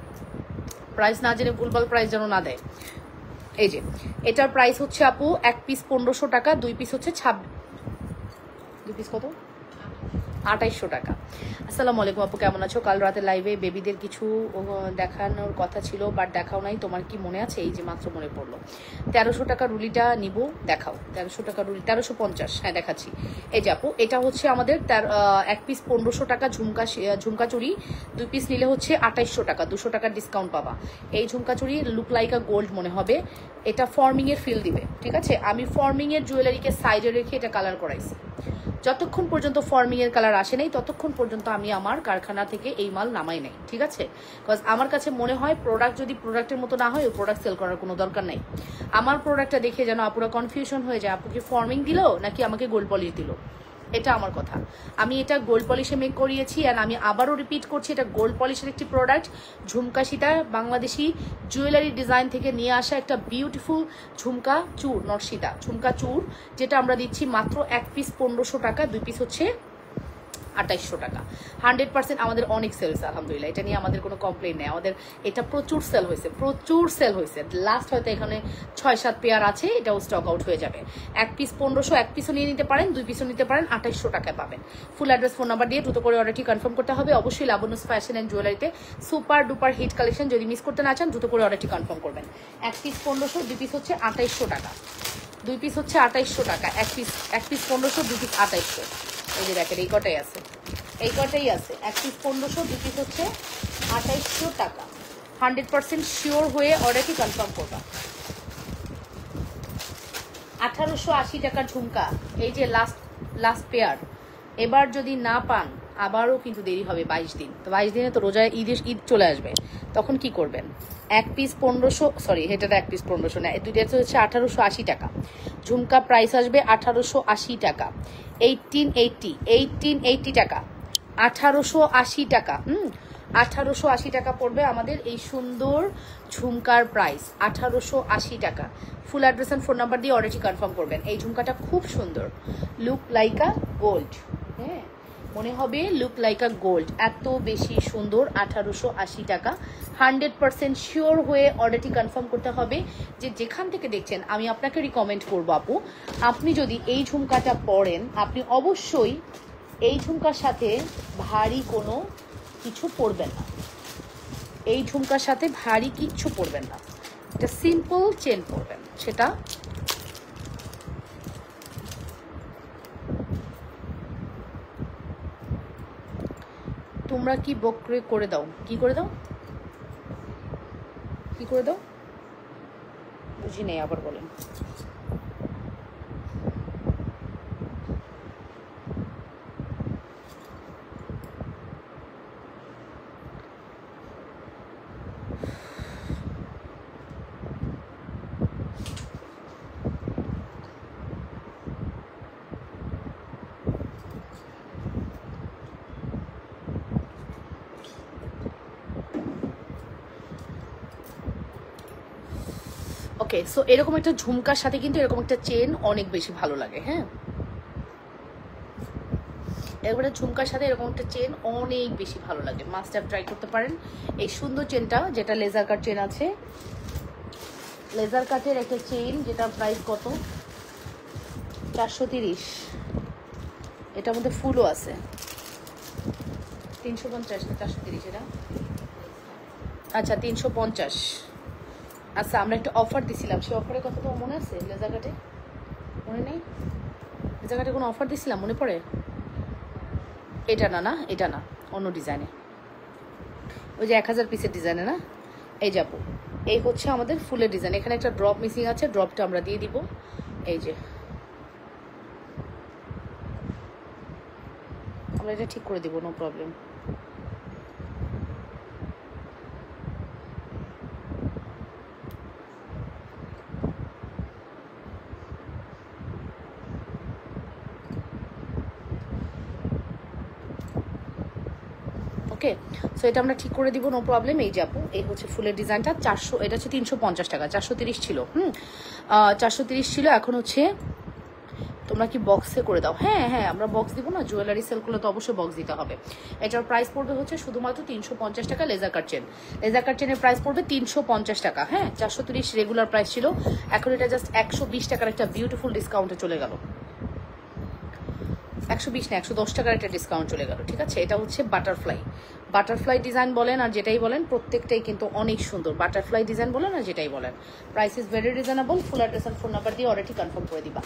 প্রাইস না জেনে ভুলভাল প্রাইস যেন না দেয়। এই যে এটার প্রাইস হচ্ছে আপু 1 পিস 1500 টাকা, 2 পিস হচ্ছে 2 পিস কত, 2800 টাকা। আসসালামু আলাইকুম আপু, কেমন আছো? কাল রাতে লাইভে বেবিদের কিছু দেখানোর কথা ছিল, বাট দেখাও নাই, তোমার কি মনে আছে? এই যে মাত্র মনে পড়লো, 1300 টাকা রুলিটা নিব, দেখাও। 1300 টাকা রুলি, 1350, হ্যাঁ দেখাচ্ছি। এই যে আপু, এটা হচ্ছে আমাদের 1 পিস 1500 টাকা ঝুমকা চুরি, 2 পিস নিলে হচ্ছে 2800 টাকা, 200 টাকার ডিসকাউন্ট পাবা। এই ঝুমকা চুরি লুক লাইক আ গোল্ড মনে হবে, এটা ফর্মিং এর ফিল দিবে, ঠিক আছে। আমি ফর্মিং এর জুয়েলারিকে সাইডে রেখে এটা কালার করাইছি, যতক্ষণ পর্যন্ত ফর্মিং এর কালার আসে নাই ততক্ষণ পর্যন্ত আমি আমার কারখানা থেকে এই মাল নামাই নাই, ঠিক আছে। বিকজ আমার কাছে মনে হয় প্রোডাক্ট যদি প্রোডাক্টের মতো না হয়, ওই প্রোডাক্ট সেল করার কোনো দরকার নাই। আমার প্রোডাক্টটা দেখে যেন আপুরা কনফিউশন হয়ে যায়, আপু কি ফর্মিং দিল নাকি আমাকে গোল্ড পলিশ দিল, এটা আমার কথা। আমি এটা গোল্ড পলিশে মেক করিয়েছি, অ্যান্ড আমি আবারও রিপিট করছি, এটা গোল্ড পলিশের একটি প্রোডাক্ট। ঝুমকা সীতা বাংলাদেশি জুয়েলারি ডিজাইন থেকে নিয়ে আসা একটা বিউটিফুল ঝুমকা চূড়, নট সীতা, ঝুমকা চূড়, যেটা আমরা দিচ্ছি মাত্র 1 পিস 1500 টাকা, 2 পিস হচ্ছে 2800 টাকা। 100% আমাদের অনেক সেলস, আলহামদুলিল্লাহ, এটা নিয়ে আমাদের কোনো কমপ্লেন নেই। আমাদের এটা প্রচুর সেল হয়েছে, লাস্ট হয়তো এখানে 6-7 পেয়ার আছে, এটাও স্টক আউট হয়ে যাবে। 1 পিস 1500, 1 পিসও নিয়ে নিতে পারেন, 2 পিসও নিতে পারেন, 2800 টাকায় পাবেন। ফুল অ্যাড্রেস ফোন নাম্বার দিয়ে দ্রুত করে অর্ডারটি কনফার্ম করতে হবে, অবশ্যই লাবণ্য ফ্যাশন অ্যান্ড জুয়েলারিতে। সুপার ডুপার হিট কালেকশন, যদি মিস করতে না চান দ্রুত করে অর্ডারটি কনফার্ম করবেন। 1 পিস 1500, 2 পিস হচ্ছে 2800 টাকা, 2 পিস হচ্ছে 2800 টাকা, 1 পিস 1500, 2 পিস 2800। এই যে দেখেন, এই কটাই আছে, এই কটাই আছে। এক পিস 1500, 2 পিস হচ্ছে 2800 টাকা। 100% শিওর হয়ে অর্ডারটি কনফার্ম করবা। 1880 টাকার ঝুমকা, এই যে লাস্ট পেয়ার। এবার যদি না পান আবারও কিন্তু দেরি হবে 22 দিন। তো 22 দিনে তো রোজা ঈদ চলে আসবে, তখন কি করবেন? এক পিস 1500, সরি এটা এক পিস 1500 না, দুইটা হচ্ছে 1880 টাকা। ঝুমকা প্রাইস আসবে 1880 টাকা। 1880 টাকা, 1880 টাকা। 1880 টাকা পড়বে আমাদের এই সুন্দর ঝুমকার প্রাইস, 1880 টাকা। Full address and phone number দিয়ে অর্ডারটি কনফার্ম করবেন। এই ঝুমকাটা খুব সুন্দর, লুক লাইক আ গোল্ড। হ্যাঁ, মনে হবে লুক লাইক আ গোল্ড, এত বেশি সুন্দর। 1880 টাকা। 100% শিওর হয়ে অর্ডারটি কনফার্ম করতে হবে। যে যেখান থেকে দেখছেন, আমি আপনাকে রিকমেন্ড করবো আপু, আপনি যদি এই ঝুমকাটা পরেন, আপনি অবশ্যই এই ঝুমকার সাথে ভারী কোনো কিছু পরবেন না। এই ঝুমকার সাথে ভারী কিচ্ছু পরবেন না, এটা সিম্পল চেন পরবেন। সেটা তোমরা কি বকরে করে দাও? কি করে দাও? কি করে দাও বুঝি নেই, আবার বলেন। ওকে, সো এরকম একটা ঝুমকার সাথে কিন্তু এরকম একটা চেন অনেক বেশি ভালো লাগে। হ্যাঁ, এরকম একটা ঝুমকার সাথে এরকম একটা চেন অনেক বেশি ভালো লাগে। মাস্ট হ্যাভ ট্রাই করতে পারেন এই সুন্দর চেনটা, যেটা লেজার কাট চেন আছে। লেজার কাটের একটা চেন, যেটা প্রাইস কত? 430। এটার মধ্যে ফুলও আছে। 350 না 430 এটা? আচ্ছা 350। আচ্ছা, আমরা একটা অফার দিছিলাম, সেই অফারের কথা তোমার মনে আছে? লেজার কাটে মনে নেই? লেজার কাটে কোনো অফার দিছিলাম মনে পড়ে? এটা না, না এটা না, অন্য ডিজাইনে, ওই যে 1000 পিসের ডিজাইনে না? এই যাবো, এই হচ্ছে আমাদের ফুলের ডিজাইন। এখানে একটা ড্রপ মিসিং আছে, ড্রপটা আমরা দিয়ে দিব। এই যে আমরা এটা ঠিক করে দিব, নো প্রবলেম। ওকে, সো এটা আমরা ঠিক করে দিব, নো প্রবলেম। এই যাবো, এই হচ্ছে ফুলের ডিজাইনটা। 400, এটা হচ্ছে 350 টাকা। 430 ছিল। 430 ছিল, এখন হচ্ছে তোমরা কি বক্সে করে দাও? হ্যাঁ হ্যাঁ, আমরা বক্স দিব না, জুয়েলারি সেল করলে তো অবশ্যই বক্স দিতে হবে। এটার প্রাইস পড়বে হচ্ছে শুধুমাত্র 350 টাকা। Laser cut chain, laser cut চেনের প্রাইস পড়বে 350 টাকা। হ্যাঁ, 430 রেগুলার প্রাইস ছিল, এখন এটা জাস্ট 120 টাকার একটা বিউটিফুল ডিসকাউন্টে চলে গেল। 120 না, 110 টাকার একটা ডিসকাউন্ট চলে গেল। ঠিক আছে, এটা হচ্ছে বাটারফ্লাই ডিজাইন বলেন আর যেটাই বলেন, প্রত্যেকটাই কিন্তু অনেক সুন্দর। বাটারফ্লাই ডিজাইন বলেন আর যেটাই বলেন, price is very reasonable. Full address আর ফোন নাম্বার দিয়ে অর্ডারটি কনফার্ম করে দিবা।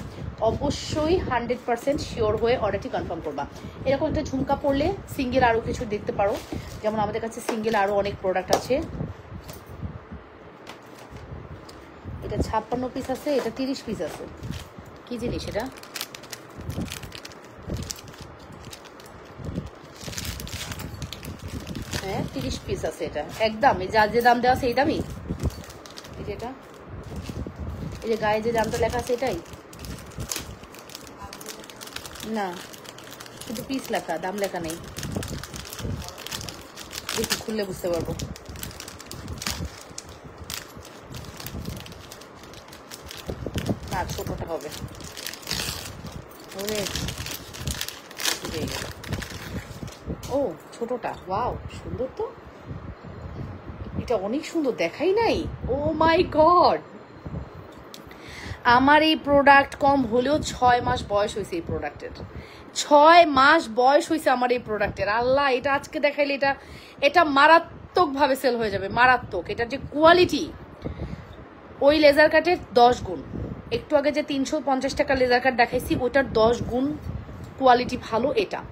অবশ্যই 100% শিওর হয়ে অর্ডারটি কনফার্ম করবা। এরকম একটা ঝুমকা পড়লে সিঙ্গেল আরও কিছু দেখতে পারো, যেমন আমাদের কাছে সিঙ্গেল আরও অনেক প্রোডাক্ট আছে। এটা 56 পিস আছে, এটা 30 পিস আছে। কি জিনিস এটা? হ্যাঁ 30 পিস আছে। এটা একদম এই যে দাম দেওয়া আছে এই দামই। এই যেটা, এই যে গায়ে যে দামটা লেখা আছে এটাই না, শুধু পিস লেখা, দাম লেখা নেই। দেখি খুললে বুঝতে পারবো। না, ছোটটা হবে। ও ছোটটা, ওয়াও সুন্দর তো, এটা অনেক সুন্দর, দেখাই নাই। ও মাই গড, আমার এই প্রোডাক্ট কম হলেও 6 মাস বয়স হয়েছে এই প্রোডাক্টের। 6 মাস বয়স হয়েছে আমার এই প্রোডাক্টের। আল্লাহ, এটা আজকে দেখাইলে এটা মারাত্মকভাবে সেল হয়ে যাবে, মারাত্মক। এটার যে কোয়ালিটি, ওই লেজার কাটের 10 গুণ। একটু আগে যে 350 টাকা লেজার কাট দেখাইছি, ওটার 10 গুণ কোয়ালিটি ভালো এটা।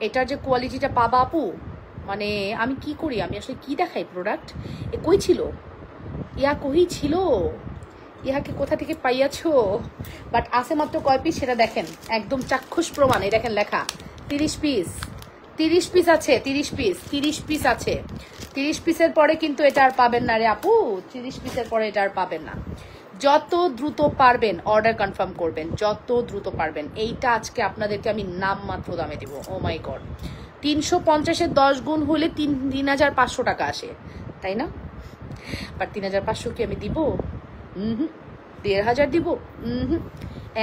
এটার যে কোয়ালিটিটা পাবা আপু, মানে আমি কি করি, আমি আসলে কি দেখাই প্রোডাক্ট, এ কই ছিল, ইয়া কই ছিল, ইহাকে কোথা থেকে পাইয়াছো, বাট আছে মাত্র কয় পিস সেটা দেখেন, একদম চাক্ষুষ প্রমাণ। এই দেখেন লেখা 30 পিস, 30 পিস আছে, 30 পিস, 30 পিস আছে। 30 পিসের পরে কিন্তু এটা আর পাবেন না রে আপু, 30 পিসের পরে এটা আর পাবেন না। যত দ্রুত পারবেন অর্ডার কনফার্ম করবেন, যত দ্রুত পারবেন। এইটা আজকে আপনাদেরকে আমি নামমাত্র দামে দিব। ও মাই গড, 350-এর 10 গুণ হলে 3,500 টাকা আসে, তাই না? বাট 3,500 কি আমি দিব? 1,500 দিব?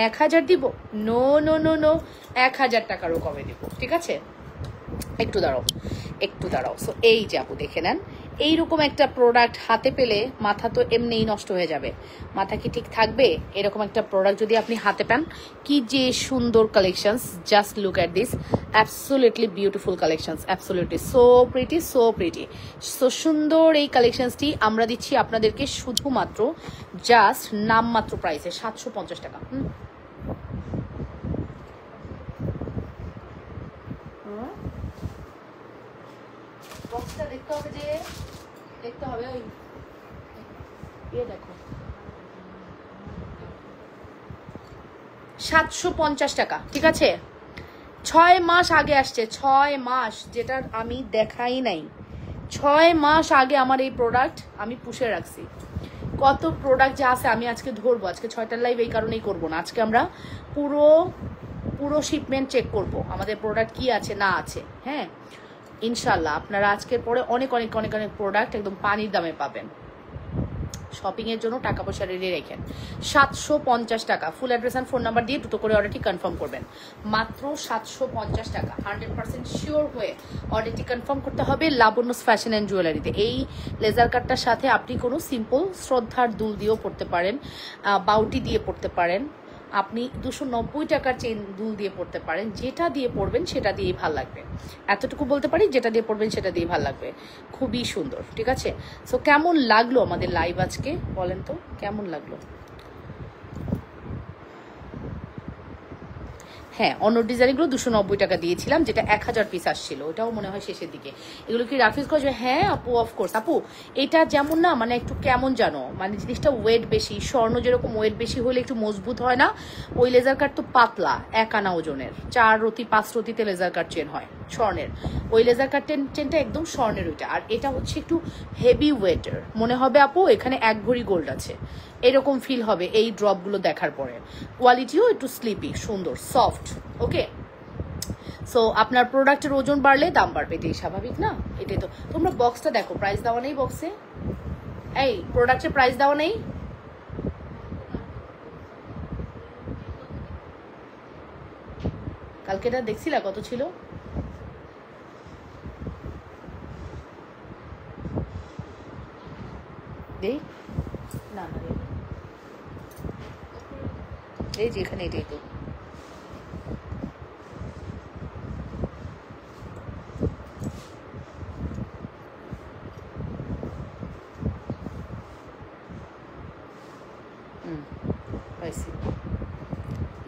1,000 দিব? নো নো নো নো, 1,000 টাকারও কমে দিব, ঠিক আছে? একটু দাঁড়াও, একটু দাঁড়াও। সো এই যে আপু দেখে নেন, এইরকম একটা প্রোডাক্ট হাতে পেলে মাথা তো এমনিই নষ্ট হয়ে যাবে, মাথা কি ঠিক থাকবে? এরকম একটা প্রোডাক্ট যদি আপনি হাতে পান, কি যে সুন্দর collections, just look at this, absolutely beautiful collections, absolutely so pretty, so pretty, so সুন্দর। এই কালেকশনসটি আমরা দিচ্ছি আপনাদেরকে শুধুমাত্র জাস্ট নামমাত্র প্রাইসে 750 টাকা। বক্সটা দেখতে হবে, যে দেখতে হবে ওই দেখো 750 টাকা, ঠিক আছে? 6 মাস আগে আসছে, 6 মাস, যেটা আমি দেখাই নাই। 6 মাস আগে আমার এই প্রোডাক্ট আমি পুষে রাখছি। কত প্রোডাক্ট যা আছে আমি আজকে ধরবো। আজকে 6টার লাইভ এই কারণেই করবো না, আজকে আমরা পুরো শিপমেন্ট চেক করব, আমাদের প্রোডাক্ট কি আছে না আছে। হ্যাঁ, ইনশাল্লাহ আপনারা আজকের পরে অনেক অনেক অনেক অনেক প্রোডাক্ট একদম পানির দামে পাবেন। শপিং এর জন্য টাকা পয়সা রেডি রেখেন। 750 টাকা। Full address and phone number দিয়ে দ্রুত করে অর্ডারটি কনফার্ম করবেন। মাত্র 750 টাকা। 100% শিওর হয়ে অর্ডারটি কনফার্ম করতে হবে লাবণ্যস ফ্যাশন অ্যান্ড জুয়েলারিতে। এই লেজার কাটটার সাথে আপনি কোনো সিম্পল শ্রদ্ধার দুল দিয়েও পড়তে পারেন, বাউটি দিয়ে পড়তে পারেন, আপনি 290 টাকার চেন দুল দিয়ে পড়তে পারেন। যেটা দিয়ে পড়বেন সেটা দিয়েই ভাল লাগবে, এতটুকু বলতে পারি, যেটা দিয়ে পড়বেন সেটা দিয়েই ভাল লাগবে। খুবই সুন্দর, ঠিক আছে? সো কেমন লাগলো আমাদের লাইভ আজকে বলেন তো, কেমন লাগলো? হ্যাঁ, অন্য ডিজাইনগুলো 290 টাকা দিয়েছিলাম, যেটা 1000 পিস আসছিল, ওটাও মনে হয় শেষের দিকে। এগুলো কি রাফিজ করা যাবে? হ্যাঁ আপু, অফকোর্স আপু। এটা যেমন না, মানে একটু কেমন জানো, মানে জিনিসটা ওয়েট বেশি, স্বর্ণ যেরকম ওয়েট বেশি হলে একটু মজবুত হয় না, ওই লেজার কাট তো পাতলা, 1 আনা ওজনের, 4 রতি 5 রতিতে লেজার কাট চেন হয় স্বর্ণের। ওই লেজার কাট চেনটা একদম স্বর্ণের ওইটা, আর এটা হচ্ছে একটু হেভি ওয়েটের। মনে হবে আপু এখানে 1 ভরি গোল্ড আছে, এরকম ফিল হবে এই ড্রপগুলো দেখার পরে। কোয়ালিটিও একটু স্লিপি, সুন্দর, সফট। ওকে, সো আপনার প্রোডাক্টের ওজন বাড়লে দাম বাড়বে, এটাই স্বাভাবিক না? এটাই তো। তোমরা বক্সটা দেখো, প্রাইস দেওয়া নেই বক্সে? এই প্রোডাক্টের প্রাইস দেওয়া নেই? কালকে এটা দেখছিলা কত ছিল? দেই না না, এই যে এখানে এটাই তো।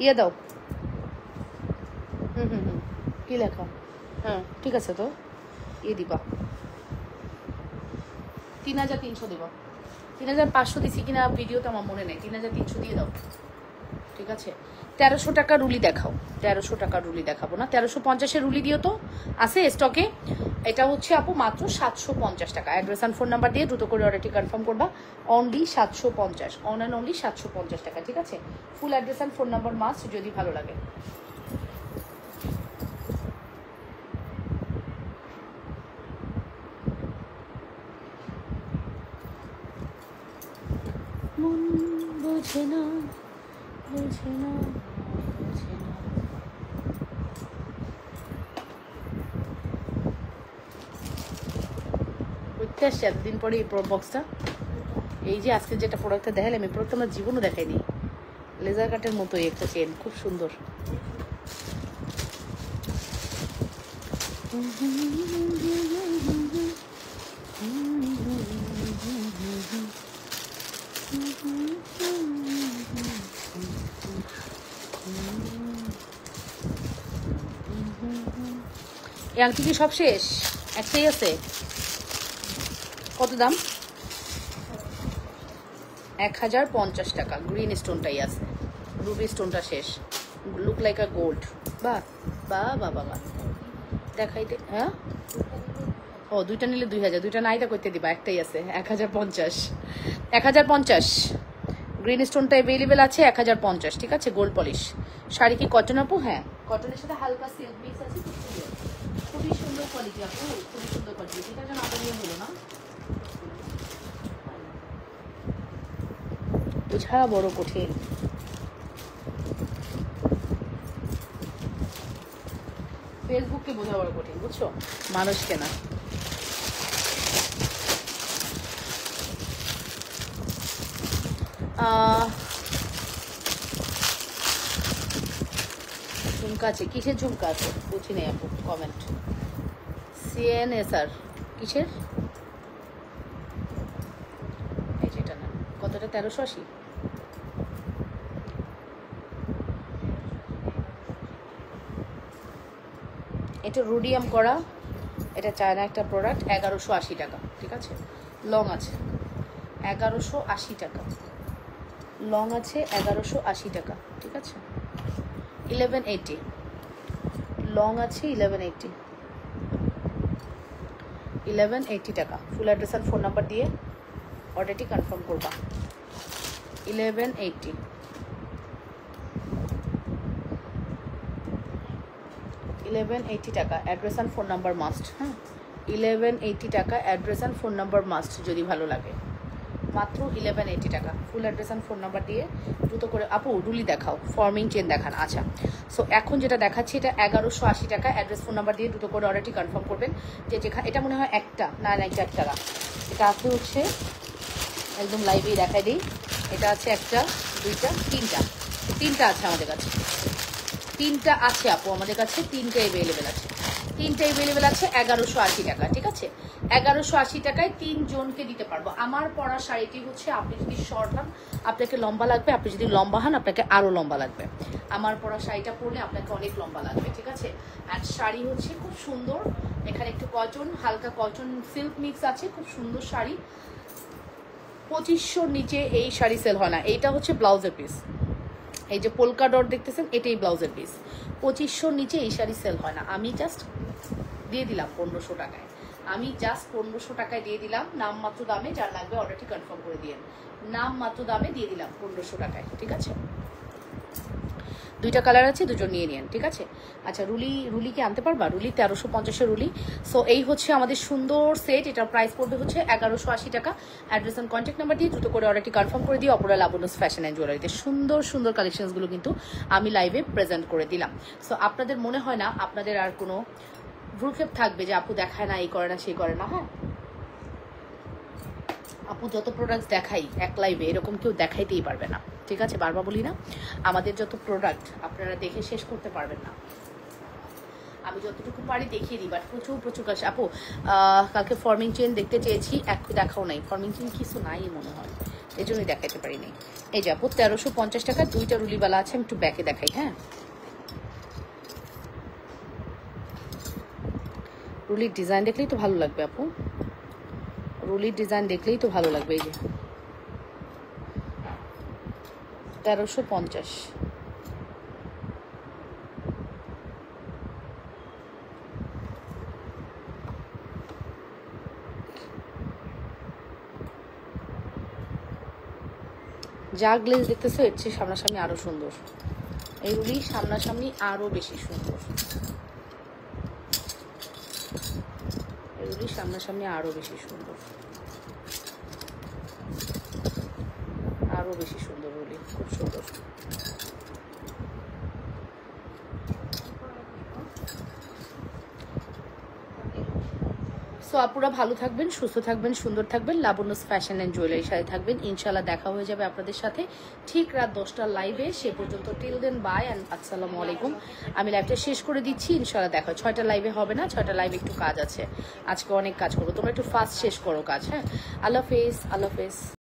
ইয়ে দাও। কি লেখা? হ্যাঁ ঠিক আছে, তো ইয়ে দিবা 3,300 দেবা। 3,500 দিছি কিনা ভিডিওতে আমার মনে নেই, 3,300 দিয়ে দাও, ঠিক আছে? 1300 টাকা রুলি দেখাও। 1300 টাকা রুলি দেখাবো না, 1350-এর রুলি দিও তো, আছে স্টকে। এটা হচ্ছে আপু মাত্র 750 টাকা। অ্যাড্রেস অ্যান্ড ফোন নাম্বার দিয়ে দ্রুত করে অর্ডারটি কনফার্ম করবা। অনলি 750, অন অ্যান্ড অনলি 750 টাকা, ঠিক আছে? ফুল address and phone number must, যদি ভালো লাগে। মন বোঝে না, বোঝে না, বোঝে না। করতে আসছে এতদিন পরে এই বক্সটা। এই যে আজকে যেটা প্রোডাক্টটা দেখালাম, এই প্রোডাক্টটা আমার জীবনও দেখাইনি। লেজার কাটের মতোই একটা চেন, খুব সুন্দর। এই আংটি কি সব শেষ? একটাই আছে? কত দাম? 1050 টাকা। গ্রিন স্টোনটাই আছে, রুবি স্টোনটা শেষ। Look like a gold. বাহ বাহ বাহ বাহ, দেখাইতে। হ্যাঁ, ও দুইটা নিলে 2000, দুইটা নাইটা করতে দিবা, একটাই আছে 1050। 1050 গ্রিন স্টোনটা অ্যাভেলেবেল আছে 1050, ঠিক আছে। গোল্ড পলিশ শাড়ি কি কটন আপু? হ্যাঁ, কটনের সাথে হালকা সিল্ক মিক্স আছে, খুবই সুন্দর কোয়ালিটি আপু, খুবই সুন্দর কোয়ালিটি। এটা যেন আবার নিয়ে হলো না, বোঝা বড় কঠিন। ফেসবুককে বোঝা বড় কঠিন, বুঝছো, মানুষকে না। ঝুমকা আছে, কিসের ঝুমকা আছে বুঝি নেই আপু, কমেন্ট। সিএনএসআর কিসের? এই যেটা না, কতটা? 1380। এটা রুডিয়াম করা, এটা চায়না একটা প্রোডাক্ট, 1180 টাকা, ঠিক আছে। লং আছে 1180 টাকা, লং আছে 1180 টাকা, ঠিক আছে। 1180 লং আছে, 1180 টাকা। ফুল অ্যাড্রেস আর ফোন নাম্বার দিয়ে অর্ডারটি কনফার্ম করবা। 1180 টাকা, address and phone number must. হ্যাঁ, 1180 টাকা, address and phone number must যদি ভালো লাগে। মাত্র 1180 টাকা, full address and phone number দিয়ে দ্রুত করে। আপু রুলি দেখাও, ফর্মিং চেন দেখান। আচ্ছা, সো এখন যেটা দেখাচ্ছি এটা 1180 টাকা, অ্যাড্রেস ফোন নাম্বার দিয়ে দ্রুত করে অর্ডারটি কনফার্ম করবেন। যে যেখানে এটা মনে হয় একটা, না না, এটা একটা না, এটা আছে হচ্ছে একদম লাইভেই দেখাই দিই। এটা আছে একটা, দুইটা, তিনটা আছে আমাদের কাছে, তিনটা আছে আপু আমাদের কাছে, তিনটা অ্যাভেলেবেল আছে, 1180 টাকা, ঠিক আছে। 1180 টাকায় 3 জনকে দিতে পারবো। আমার পরা শাড়িটি হচ্ছে, আপনি যদি শর্ট হন আপনাকে লম্বা লাগবে, আপনি যদি লম্বা হন আপনাকে আরও লম্বা লাগবে। আমার পরা শাড়িটা পরলে আপনাকে অনেক লম্বা লাগবে, ঠিক আছে। অ্যান্ড শাড়ি হচ্ছে খুব সুন্দর, এখানে একটু কটন, হালকা কটন সিল্ক মিক্স আছে, খুব সুন্দর শাড়ি। 2500 নিচে এই শাড়ি সেল হয় না। এইটা হচ্ছে ব্লাউজের পিস, এই যে পোলকা ডট দেখতেছেন, এটাই ব্লাউজের পিস। 2500 নিচে এই শাড়ি সেল হয় না। আমি জাস্ট দিয়ে দিলাম 1500 টাকায়, আমি জাস্ট 1500 টাকায় দিয়ে দিলাম, নামমাত্র দামে। যার লাগবে অর্ডারটি কনফার্ম করে দিন, নামমাত্র দামে দিয়ে দিলাম 1500 টাকায়, ঠিক আছে। দুইটা কালার আছে, দুজন নিয়ে নিন, ঠিক আছে। আচ্ছা, রুলি কি আনতে পারবা? Rulli 1350-এর Rulli. সো এই হচ্ছে আমাদের সুন্দর সেট, এটার প্রাইস পড়বে হচ্ছে 1180 টাকা। অ্যাড্রেস অ্যান্ড কন্ট্যাক্ট নাম্বার দিয়ে দ্রুত করে অর্ডারটি কনফার্ম করে দিয়ে অপরা লাবণ্যস ফ্যাশন অ্যান্ড জুয়েলারিতে সুন্দর সুন্দর কালেকশনসগুলো কিন্তু আমি লাইভে প্রেজেন্ট করে দিলাম। সো আপনাদের মনে হয় না আপনাদের আর কোনো ভ্রুক্ষেপ থাকবে যে আপু দেখায় না, এই করে না, সেই করে না। হ্যাঁ আপু, যত প্রোডাক্টস দেখাই এক লাইভে এরকম কেউ দেখাইতেই পারবে না, ঠিক আছে। বারবার বলি না, আমাদের যত প্রোডাক্ট আপনারা দেখে শেষ করতে পারবেন না। আমি যতটুকু পারি দেখিয়ে দিই, বাট প্রচুর কাছে। আপু কালকে ফর্মিং চেন দেখতে চেয়েছি, দেখাও নাই, ফর্মিং চেন কিছু নাই মনে হয়, এই জন্যই দেখাইতে পারিনি। এই যে আপু 1350 টাকা, দুইটা রুলিওয়ালা আছে, আমি একটু ব্যাকে দেখাই। হ্যাঁ, রুলির ডিজাইন দেখলেই তো ভালো লাগবে আপু, রুলির ডিজাইন দেখলেই তো ভালো লাগবে। এই যে 1350, যা গ্লেজ দেখতেছো এর চেয়ে সামনাসামনি আরো সুন্দর। এই রুলি সামনাসামনি আরো বেশি সুন্দর, এই রুলি সামনাসামনি আরো বেশি সুন্দর, আরো বেশি সুন্দর রুলি, খুব সুন্দর। সো আপুরা ভালো থাকবেন, সুস্থ থাকবেন, সুন্দর থাকবেন, লাবণ্যস ফ্যাশন অ্যান্ড জুয়েলারির সাথে থাকবেন। ইনশাল্লাহ দেখা হয়ে যাবে আপনাদের সাথে ঠিক রাত 10টার লাইভে। সে পর্যন্ত টিল দেন বাই অ্যান্ড আসসালামু আলাইকুম। আমি লাইভটা শেষ করে দিচ্ছি, ইনশাল্লাহ দেখা হয়। 6টা লাইভে হবে না, 6টা লাইভে একটু কাজ আছে, আজকে অনেক কাজ করবো, তোমরা একটু ফাস্ট শেষ করো কাজ। হ্যাঁ, আল্লাহ হাফেজ, আল্লাহ হাফেজ।